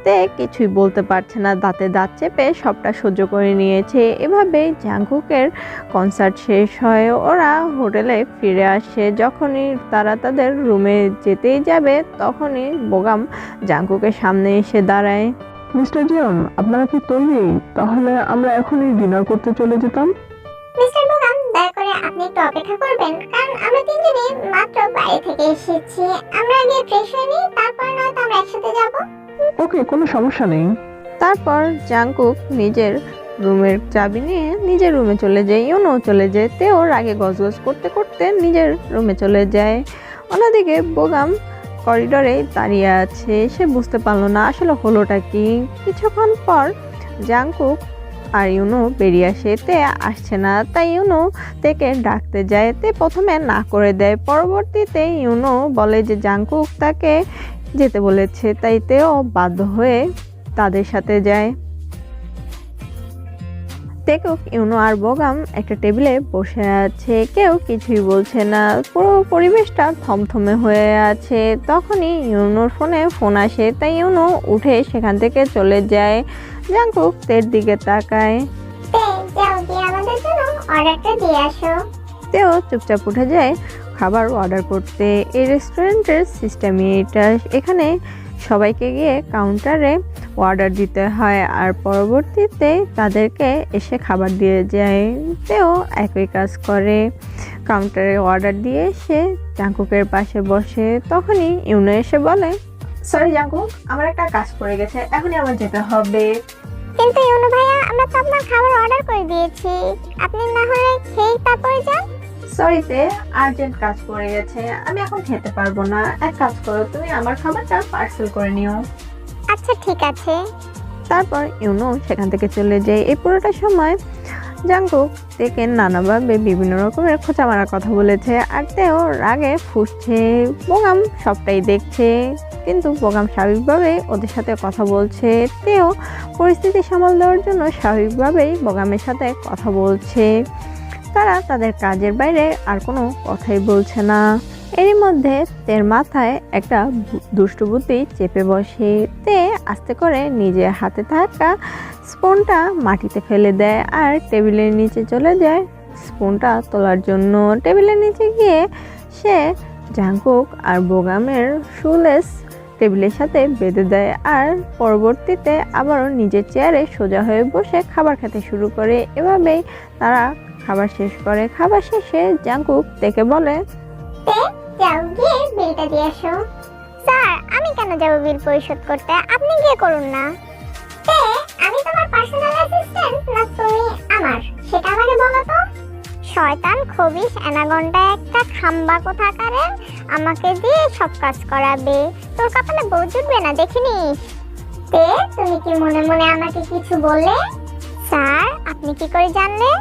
তে কিছুই বলতে পারছে না, দাঁতে দাঁত চেপে সবটা সহ্য করে নিয়েছে। এভাবেই জাংকুকের কনসার্ট শেষ হয়। ওরা হোটেলে ফিরে আসে। যখনই তারা তাদের রুমে যেতেই যাবে তখনই বোগাম জাংকুকের সামনে এসে দাঁড়ায়। মিস্টার জিওন, আপনারা কি তৈরি? তাহলে আমরা এখনই ডিনার করতে চলে যেতাম। মিস্টার বোগাম, দয়া করে আপনি একটু অপেক্ষা করবেন, কারণ আমরা তিনজনই মাত্র বাইরে থেকে এসেছি। আমরা আগে ফ্রেশ হয়ে নিই, তারপর নয়তো আমরা একসাথে যাব। ওকে, কোনো সমস্যা নেই। তারপর জাংকুক নিজের রুমের চাবি নিয়ে নিজের রুমে চলে যায়। ইউনো চলে যায়। তেও রাগে গজগজ করতে করতে নিজের রুমে চলে যায়। অন্যদিকে বোগাম করিডোরে দাঁড়িয়ে আছে। সে বুঝতে পারলো না আসলে হলোটা কি। কিছুক্ষণ পর জাংকুক আর ইউনো বেরিয়ে আসে। তে আসছে না, তাই ইউনো তেকে ডাকতে যায়। তে প্রথমে না করে দেয়। পরবর্তীতে ইউনো বলে যে জাংকুক তাকে যেতে বলেছে, তাই তেও বাধ্য হয়ে তাদের সাথে যায়। তেকুক, ইউনো আর বোগাম একটা টেবিলে বসে আছে, কেউ কিছুই বলছে না। পুরো পরিবেশটা থমথমে হয়ে আছে। তখনই ইউনোর ফোন আসে, তাই ইউনো উঠে সেখান থেকে চলে যায়। জাংকুক তের দিকে তাকায়। তে, যাও গিয়ে আমাদের জন্য অর্ডারটা দিয়ে আসো। তেও চুপচাপ উঠে যায় খাবার অর্ডার করতে। এই রেস্টুরেন্টের সিস্টেমই এটা। এখানে সবাইকে গিয়ে কাউন্টারে অর্ডার দিতে হয় আর পরবর্তীতে তাদেরকে এসে খাবার দিয়ে যায়। তেও একই কাজ করে, কাউন্টারে অর্ডার দিয়ে এসে জাংকুকের পাশে বসে। তখনই ইউনো এসে বলে, সরি জাংকুক, আমার একটা কাজ পড়ে গেছে, এখনই আমার যেতে হবে। কিন্তু ইউনো ভাইয়া, আমরা তো আপনার খাবার অর্ডার করে দিয়েছি, আপনি না হলে খেয়ে তারপরে যান। সরিতে আর্জেন্ট কাজ পড়ে গেছে, আমি এখন খেতে পারবো না। এক কাজ করো, তুমি আমার খাবারটা পার্সেল করে নিও। আচ্ছা ঠিক আছে। তারপর ইউনো সেখান থেকে চলে যায়। এই পুরোটা সময় জাংকুক তেকে নানাভাবে বিভিন্ন রকমের খোঁচা মারার কথা বলেছে, আর তেও রাগে ফুঁসছে। বোগাম সবটাই দেখছে, কিন্তু বোগাম স্বাভাবিকভাবে ওদের সাথে কথা বলছে। তেও পরিস্থিতি সামাল দেওয়ার জন্য স্বাভাবিকভাবেই বোগামের সাথে কথা বলছে। তারা তাদের কাজের বাইরে আর কোনো কথাই বলছে না। এরই মধ্যে তের মাথায় একটা দুষ্টু বুদ্ধি চেপে বসে। তে আস্তে করে নিজের হাতে থাকা স্পুনটা মাটিতে ফেলে দেয় আর টেবিলের নিচে চলে যায় স্পুনটা তোলার জন্য। টেবিলের নিচে গিয়ে সে জাংকুক আর বোগামের শুলেস টেবিলের সাথে বেঁধে দেয় আর পরবর্তীতে আবারও নিজের চেয়ারে সোজা হয়ে বসে খাবার খেতে শুরু করে। এভাবেই তারা খাবার শেষ করে। খাবার শেষে জাংকুক তেকে বলে, তে, যাও গিয়ে বিলটা দিয়ে আসো। স্যার, আমি কেন যাব বিল পরিশোধ করতে? আপনি গিয়ে করুন না। তে, আমি তোমার পার্সোনাল অ্যাসিস্ট্যান্ট না তুমি আমার, সেটা আমাকে বলো তো। শয়তান খবিশ অ্যানাগন্ডা একটা, খাম্বা কোথাকারের, আমাকে দিয়ে সব কাজ করাবে। তোর কপালে বউ জুটবে না, দেখিনিস? তে, তুমি কি মনে মনে আমাকে কিছু বললে? স্যার, আপনি কি করে জানলেন?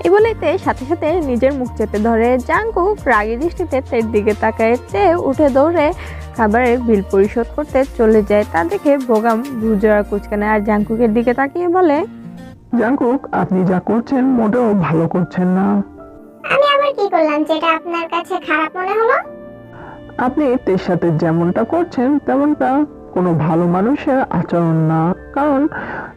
এই বলেতে সাথে সাথে নিজের মুখ চেপে ধরে। জাংকুক রাগী দৃষ্টিতে তের দিকে তাকায়। তে উঠে দৌড়ে খাবারের বিল পরিশোধ করতে চলে যায়। তা দেখে বোগাম ভুজোড়া কুচকানে আর জাংকুকের দিকে তাকিয়ে বলে, জাংকুক, আপনি যা করছেন মোটেও ভালো করছেন না। আমি আবার কি করলাম যেটা আপনার কাছে খারাপ মনে হলো? আপনি তের সাথে যেমনটা করছেন তেমনটা কোনো ভালো মানুষের আচরণ না। কারণ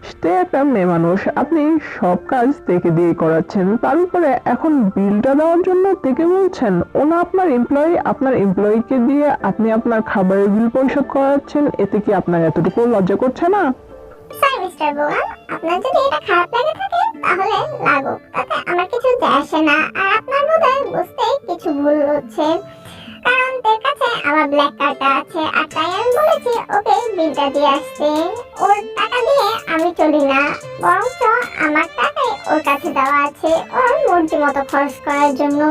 সে একটা মেয়ে মানুষ, আপনি সব কাজ তেকে দিয়ে করাচ্ছেন, তার উপরে এখন বিলটা দেওয়ার জন্য তেকে বলছেন ও না আপনার এমপ্লয়ি। আপনার এমপ্লয়িকে দিয়ে আপনি আপনার খাবারের বিল পরিশোধ করাচ্ছেন, এতে কি আপনার এতটুকু লজ্জা করছে না? সরি মিস্টার বোগাম, আপনার যদি এটা খারাপ লাগে থাকে তাহলে লাগুক, তাতে আমার কিছু যায় আসে না। আর আপনার বোধহয় বুঝতে কিছু ভুল হচ্ছে, কারণ তার কাছে আমার ব্ল্যাক কার্ডটা আছে আর তাই আমি বলেছি ওকে বিলটা দিয়ে আসতে। ওর টাকা দিয়ে আমি চলি না, বরঞ্চ আমার টাকাই ওর কাছে দেওয়া আছে ওর মর্জি মতো খরচ করার জন্য।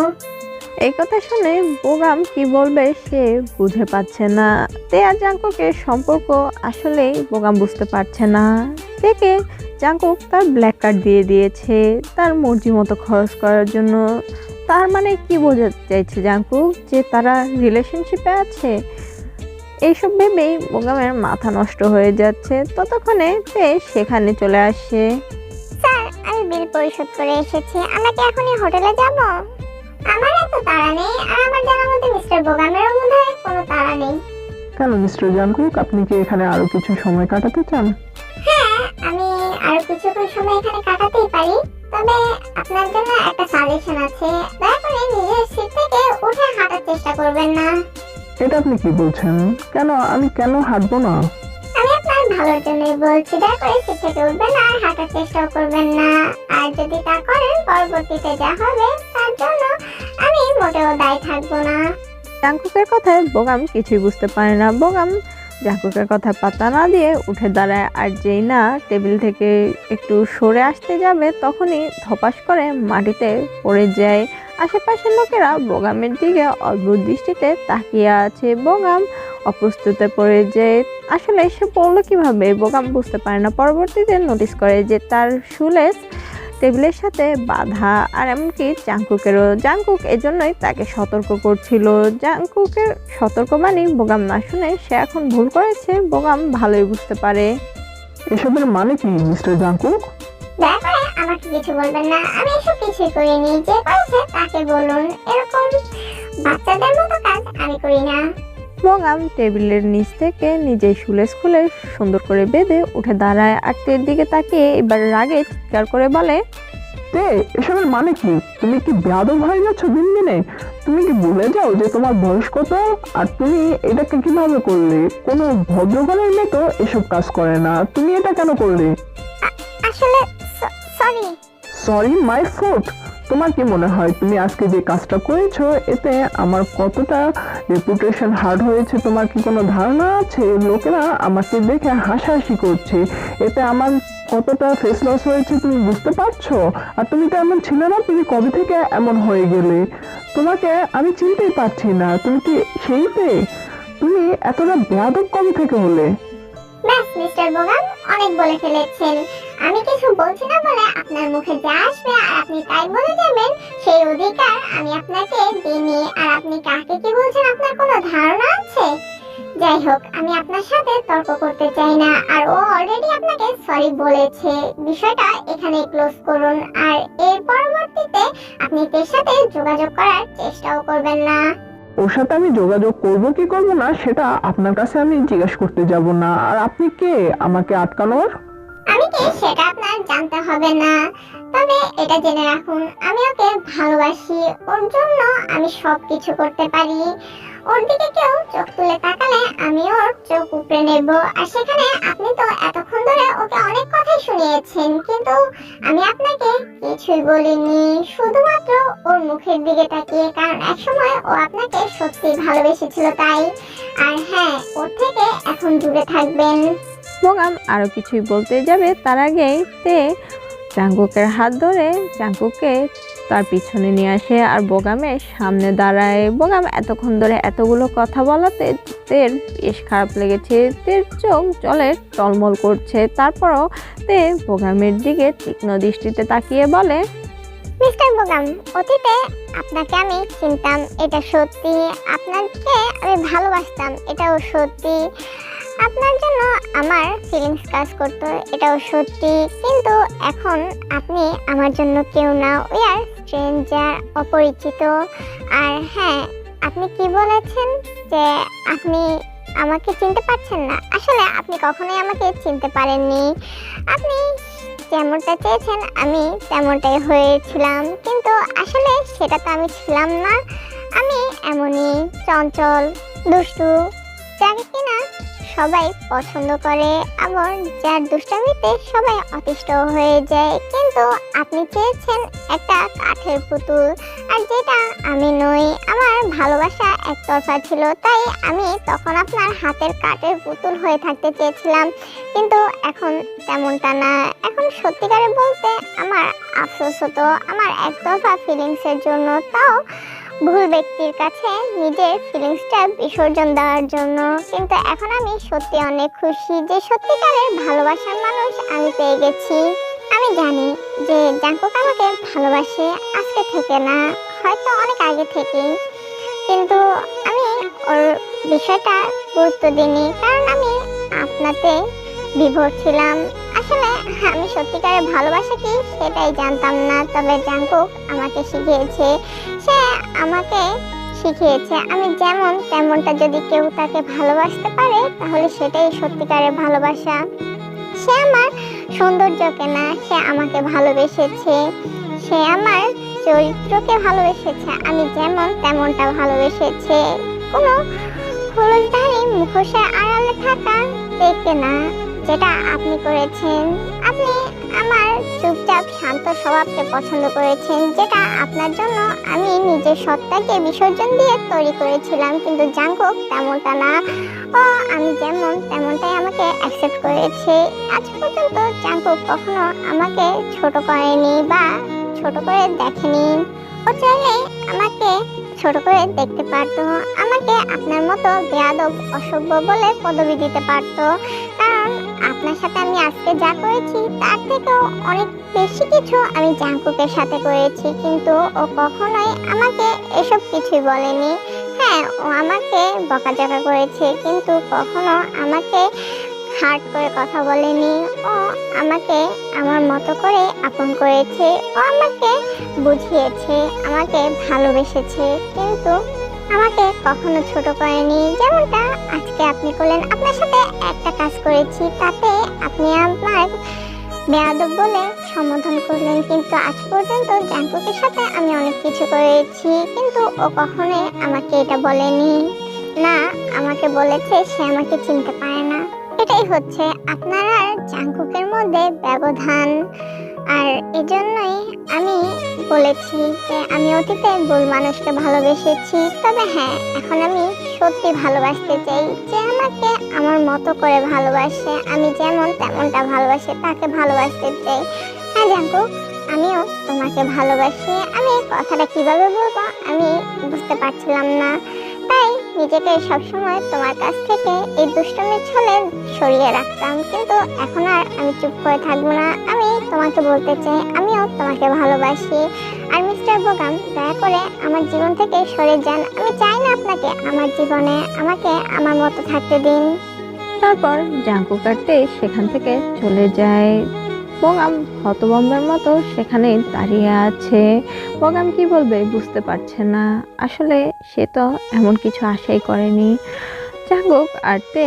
এই কথা শুনে বোগাম কি বলবে সে বুঝে পাচ্ছে না। তে আর জাংকুকের সম্পর্ক আসলেই বোগাম বুঝতে পারছে না। তেকে জাংকুক তার ব্ল্যাক কার্ড দিয়ে দিয়েছে তার মর্জি মতো খরচ করার জন্য। তার মানে কি বোঝাতে চাইছে জাংকুক, যে তারা রিলেশনশিপে আছে? এইসব ভেবেই বোগামের মাথা নষ্ট হয়ে যাচ্ছে। ততক্ষণে তে সেখানে চলে আসে। স্যার, আমি বিল পরিশোধ করে এসেছি, আমরা কি এখনই হোটেলে যাব? আমার এত তাড়া নেই, আর আমার জানার মধ্যে মিস্টার বোগামেরও বোধহয় কোনো তাড়া নেই। কেন মিস্টার জাংকুক, আপনি কি এখানে আরো কিছু সময় কাটাতে চান? হ্যাঁ, আমি আরো কিছুক্ষণ সময় এখানে কাটাতেই পারি, তবে আপনার জন্য একটা সাজেশন আছে। দয়া করে নিজের সিট থেকে উঠে হাঁটার চেষ্টা করবেন না। এটা আপনি কি বলছেন? আমি কেন হাঁটবো না? আমি আপনার ভালোর জন্যই বলছি, দয়া করে সিট থেকে উঠবেন না আর হাঁটার চেষ্টাও করবেন না। আর যদি তা করেন পরবর্তীতে যা হবে তার জন্য আমি মোটেও দায়ী থাকবো না। জাংকুকের কথায় বোগাম কিছুই বুঝতে পারে না। বোগাম জাংকুকের কথা পাত্তা না দিয়ে উঠে দাঁড়ায়, আর যেই না টেবিল থেকে একটু সরে আসতে যাবে তখনই ধপাস করে মাটিতে পড়ে যায়। আশেপাশের লোকেরা বোগামের দিকে অদ্ভুত দৃষ্টিতে তাকিয়ে আছে। বোগাম অপ্রস্তুতে পড়ে যায়। আসলে সে পড়লো কিভাবে বোগাম বুঝতে পারে না। পরবর্তীতে নোটিস করে যে তার শুলেস টেবিলের সাথে বাঁধা, আর এমনকি জাংকুকেরও। জাংকুক এজন্যই তাকে সতর্ক করছিল। জাংকুকের সতর্কবাণী বোগাম না শুনে সে এখন ভুল করেছে বোগাম ভালোই বুঝতে পারে। এসবের মানে কি মিস্টার জাংকুক? দয়া করে আমাকে কিছু বলবেন না, আমি এসব কিছুই করিনি। যে করেছে তাকে বলুন, এরকম বাচ্চাদের মতো কাজ আমি করি না। বোগাম টেবিলের নিচ থেকে নিজের শুলেস খুলে সুন্দর করে বেঁধে উঠে দাঁড়ায়, আর তের দিকে তাকিয়ে এবার রাগে চিৎকার করে বলে, তে, এসবের মানে কি? তুমি কি বেয়াদব হয়ে যাচ্ছ দিন দিনে? তুমি কি ভুলে যাও যে তোমার বয়স কত? আর তুমি এটাকে কিভাবে করলে? কোনো ভদ্রঘরের মেয়ে তো এসব কাজ করে না, তুমি এটা কেন করলে? আসলে সরি। Sorry my foot. তোমার কি মনে হয় তুমি আজকে যে কাজটা করেছো এতে আমার কতটা রেপুটেশন হার্ট হয়েছে তোমার কি কোনো ধারণা আছে? লোকেরা আমাকে দেখে হাসাহাসি করছে, এতে আমার কতটা ফেস লস হয়েছে তুমি বুঝতে পারছো? আর তুমি তো এমন ছিলে না, তুমি কবে থেকে এমন হয়ে গেলে? তোমাকে আমি চিনতেই পারছি না, তুমি কি সেইতে? তুমি এতটা বেয়াদব কবে থেকে হলে? ব্যাস মিস্টার বোগাম, অনেক বলে ফেলেছেন। আমি কিছু বলছি না বলে আপনার মুখে যা আসবে আর আপনি তাই বলে যাবেন, সেই অধিকার আমি আপনাকে দিইনি। আর আপনি কাকে কি বলছেন আপনার কোনো ধারণা আছে? যাই হোক, আমি আপনার সাথে তর্ক করতে চাই না। আর ও অলরেডি আপনাকে সরি বলেছে, বিষয়টা এখানে ক্লোজ করুন। আর এর পরবর্তীতে আপনি এর সাথে যোগাযোগ করার চেষ্টাও করবেন না। ওর সাথে আমি যোগাযোগ করব কি করব না সেটা আপনার কাছে আমি জিজ্ঞেস করতে যাব না। আর আপনি কে আমাকে আটকানোর? আমি কে সেটা আপনার জানতে হবে না, তবে এটা জেনে রাখুন আমি ওকে ভালোবাসি। ওর জন্য আমি সবকিছু করতে পারি। ওর দিকে কেউ চোখ তুলে তাকালে আমি ওর চোখ উপড়ে নেব। আর সেখানে আপনি তো এতক্ষণ ধরে ওকে অনেক কথাই শুনিয়েছেন, কিন্তু আমি আপনাকে কিছুই বলিনি, শুধুমাত্র ওর মুখের দিকে তাকিয়ে, কারণ একসময় ও আপনাকে সত্যি ভালোবেসেছিল তাই। আর হ্যাঁ, ওর থেকে এখন দূরে থাকবেন। বোগাম আরো কিছুই বলতে যাবে তার আগেই তে জাংকুকের হাত ধরে জাংকুককে তার পিছনে নিয়ে আসে আর বোগামের সামনে দাঁড়ায়। বোগাম এতক্ষণ ধরে এতগুলো কথা বলাতে তের বেশ খারাপ লেগেছে। তের চোখ জলে টলমল করছে। তারপরও তে বোগামের দিকে তীক্ষ্ণ দৃষ্টিতে তাকিয়ে বলে, মিস্টার বোগাম, অতীতে আপনাকে আমি চিনতাম, এটা সত্যি। আপনাকে আমি ভালোবাসতাম, এটাও সত্যি। আপনার জন্য আমার ফিলিংস কাজ করতো, এটাও সত্যি। কিন্তু এখন আপনি আমার জন্য কেউ না, উই আর স্ট্রেঞ্জার, অপরিচিত। আর হ্যাঁ, আপনি কি বলেছেন যে আপনি আমাকে চিনতে পারছেন না? আসলে আপনি কখনোই আমাকে চিনতে পারেননি। আপনি যেমনটা চেয়েছেন আমি তেমনটাই হয়েছিলাম, কিন্তু আসলে সেটা তো আমি ছিলাম না। আমি এমনই চঞ্চল, দুষ্টু, যাকে কিনা সবাই পছন্দ করে, আবার যার দুষ্টামিতে সবাই অতিষ্ঠ হয়ে যায়। কিন্তু আপনি চেয়েছেন একটা কাঠের পুতুল, আর যেটা আমি নই। আমার ভালোবাসা একতরফা ছিল, তাই আমি তখন আপনার হাতের কাঠের পুতুল হয়ে থাকতে চেয়েছিলাম। কিন্তু এখন তেমনটা না। এখন সত্যিকারে বলতে আমার আফসোস হতো আমার একতরফা ফিলিংসের জন্য, তাও ভুল ব্যক্তির কাছে নিজের ফিলিংসটা বিসর্জন দেওয়ার জন্য। কিন্তু এখন আমি সত্যি অনেক খুশি যে সত্যিকারের ভালোবাসার মানুষ আমি পেয়ে গেছি। আমি জানি যে জাঙ্কুক আমাকে ভালোবাসে, আজকে থেকে না, হয়তো অনেক আগে থেকেই। কিন্তু আমি ওর বিষয়টা গুরুত্ব দিইনি, কারণ আমি আপনাতে বিভোর ছিলাম। আসলে আমি সত্যিকারের ভালোবাসা কি সেটাই জানতাম না, তবে জাঙ্কুক আমাকে শিখিয়েছে। সে আমাকে শিখিয়েছে আমি যেমন তেমনটা যদি কেউ তাকে ভালোবাসতে পারে তাহলে সেটাই সত্যিকারের ভালোবাসা। সে আমার সৌন্দর্যকে না, সে আমাকে ভালোবেসেছে। সে আমার চরিত্রকে ভালোবেসেছে, আমি যেমন তেমনটা ভালোবেসেছে। কোনো খোলসধারী মুখোশের আড়ালে থাকা দেখে না, যেটা আপনি করেছেন। আপনি আমার চুপচাপ শান্ত স্বভাবকে পছন্দ করেছেন, যেটা আপনার জন্য আমি নিজের সত্তাকে বিসর্জন দিয়ে তৈরি করেছিলাম। কিন্তু জাঙ্কুক তেমনটা না, ও আমি যেমন তেমনটাই আমাকে অ্যাকসেপ্ট করেছে। আজ পর্যন্ত জাঙ্কুক কখনো আমাকে ছোট করেনি বা ছোট করে দেখেনি। ও চাইলে আমাকে ছোট করে দেখতে পারতো, আমাকে আপনার মতো বেয়াদব, অসভ্য বলে পদবি দিতে পারতো। কারণ আপনার সাথে আমি আজকে যা করেছি তার থেকেও অনেক বেশি কিছু আমি জাঙ্কুকের সাথে করেছি, কিন্তু ও কখনোই আমাকে এসব কিছুই বলেনি। হ্যাঁ, ও আমাকে বকাঝকা করেছে, কিন্তু কখনো আমাকে হার্ট করে কথা বলেনি। ও আমাকে আমার মতো করে আপন করেছে, ও আমাকে বুঝিয়েছে, আমাকে ভালোবেসেছে, কিন্তু আমাকে কখনো ছোট করেনি। যেমনটা আজকে আপনি করলেন, আপনার সাথে একটা কাজ করেছি, তাতে আপনি আমার বেয়াদব বলে সম্বোধন করলেন। কিন্তু আজ পর্যন্ত জাঙ্কুকের সাথে আমি অনেক কিছু করেছি, কিন্তু ও কখনোই আমাকে এটা বলেনি। না, আমাকে বলেছে সে আমাকে চিনতে পারে না। এটাই হচ্ছে আপনার আর জাঙ্কুকের মধ্যে ব্যবধান। আর এজন্যই আমি বলেছি যে আমি অতীতে ভুল মানুষকে ভালোবেসেছি, তবে হ্যাঁ, এখন আমি সত্যি ভালোবাসতে চাই, যে আমাকে আমার মতো করে ভালোবাসে, আমি যেমন তেমনটা ভালোবাসে তাকে ভালোবাসতে চাই। হ্যাঁ জাঙ্কুক, আমিও তোমাকে ভালোবাসি। আমি কথাটা কিভাবে বলবো আমি বুঝতে পারছিলাম না, তাই নিজেকে সবসময় তোমার কাছ থেকে এই দুষ্টমির ছলে সরিয়ে রাখতাম। কিন্তু এখন আর আমি চুপ করে থাকবো না, আমি তোমাকে বলতে চাই আমিও তোমাকে ভালোবাসি। আর মিস্টার বোগাম, দয়া করে আমার জীবন থেকে সরে যান। আমি চাই না আপনাকে আমার জীবনে, আমাকে আমার মতো থাকতে দিন। তারপর জাঙ্কুক কাটতে সেখান থেকে চলে যায়। বোগাম হতভম্বের মতো সেখানে দাঁড়িয়ে আছে। বোগাম কি বলবে বুঝতে পারছে না। আসলে সে তো এমন কিছু আশাই করেনি। জাঙ্কুক আর তে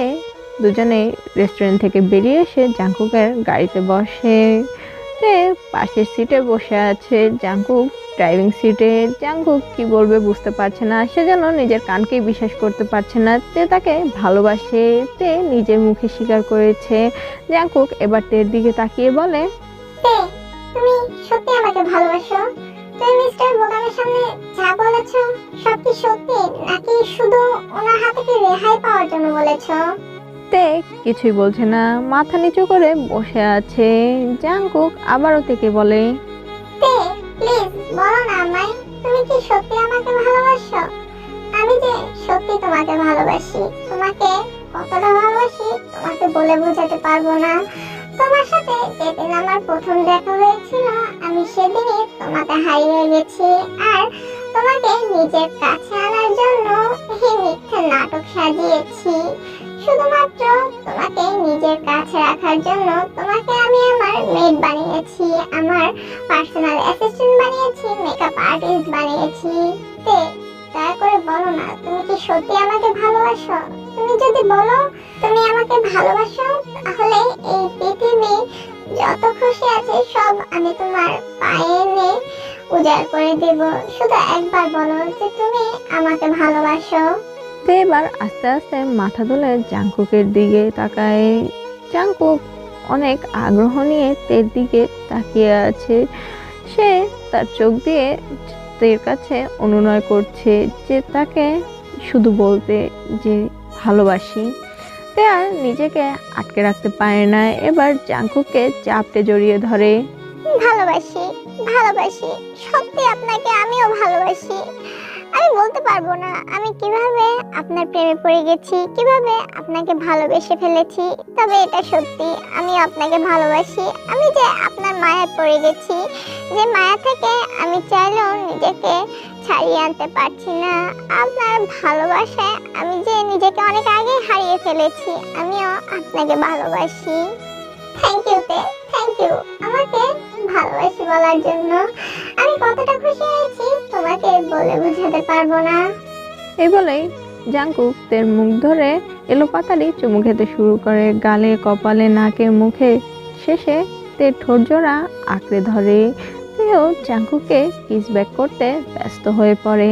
দুজনে রেস্টুরেন্ট থেকে বেরিয়ে এসে জাঙ্কুকের গাড়িতে বসে। তে পাশের সিটে বসে আছে, জাঙ্কুক ড্রাইভিং সিটে। জাঙ্কুক কি বলবে বুঝতে পারছে না, সেজন্য নিজের কানকেই বিশ্বাস করতে পারছে না। তে তাকে ভালোবাসে, তে নিজের মুখে স্বীকার করেছে। জাঙ্কুক এবার তের দিকে তাকিয়ে বলে, তে, তুমি সত্যি আমাকে ভালোবাসো? তুমি মিস্টার বোগামের সামনে যা বলেছো সব কি সত্যি, নাকি শুধু ওনার হাতে কি রেহাই পাওয়ার জন্য বলেছো? তে কিছুই বলছে না, মাথা নিচু করে বসে আছে। জাঙ্কুক আবারও তেকে বলে, তে, প্লিজ বলো না আমায়, তুমি কি সত্যি আমাকে ভালোবাসো? আমি যে সত্যি তোমাকে ভালোবাসি, তোমাকে কতটা ভালোবাসি তোমাকে বলে বোঝাতে পারবো না। তোমার সাথে যেদিন আমার প্রথম দেখা হয়েছিল আমি সেদিনই তোমাকে হারাতে হারিয়ে গেছি আর তোমাকে নিজের কাছে আনার জন্য এই মিথ্যে নাটক সাজিয়েছি। শুধুমাত্র তোমাকে নিজের কাছে রাখার জন্য তোমাকে আমি আমার মেড বানিয়েছি, আমার পার্সোনাল অ্যাসিস্ট্যান্ট বানিয়েছি, মেকআপ আর্টিস্ট বানিয়েছি। তে দয়া করে বলো না, তুমি কি সত্যি আমাকে ভালোবাসো? তুমি যদি বলো তুমি আমাকে ভালোবাসো, তাহলে এই পৃথিবী যত খুশি আছে সব আমি তোমার পায়ে এনে উজাড় করে দেব। শুধু একবার বলো যে তুমি আমাকে ভালোবাসো। তো এবার আস্তে আস্তে মাথা তুলে জাংকুকের দিকে তাকায়। জাংকুক অনেক আগ্রহ নিয়ে তের দিকে তাকিয়ে আছে। সে তার চোখ দিয়ে তের কাছে অনুনয় করছে যে তাকে শুধু বলতে যে ভালোবাসি। তে আর নিজেকে আটকে রাখতে পারে না, এবার জাংকুককে চাপটে জড়িয়ে ধরে। ভালোবাসি, ভালোবাসি, সত্যি আপনাকে আমিও ভালোবাসি। আমি বলতে পারবো না আমি কিভাবে আপনার প্রেমে পড়ে গেছি, কিভাবে আপনাকে ভালোবেসে ফেলেছি। তবে এটা সত্যি, আমি আপনাকে ভালোবাসি। আমি যে আপনার মায়ায় পড়ে গেছি, যে মায়া থেকে আমি চাইলেও নিজেকে ছাড়িয়ে আনতে পারছি না। আপনার ভালোবাসায় আমি যে নিজেকে অনেক আগে হারিয়ে ফেলেছি। আমিও আপনাকে ভালোবাসি। থ্যাংক ইউ তে, থ্যাংক ইউ আমাকে ভালোবাসি বলার জন্য। আমি কতটা খুশি হয়েছি তোমাকে বলে বোঝাতে পারবো না। এই বলেই জাংকুক তের মুখ ধরে এলোপাতাড়ি চুমু খেতে শুরু করে, গালে, কপালে, নাকে, মুখে। শেষে তের ঠোঁট জোড়া আঁকড়ে ধরে। তেও জাংকুককে কিস ব্যাক করতে ব্যস্ত হয়ে পড়ে।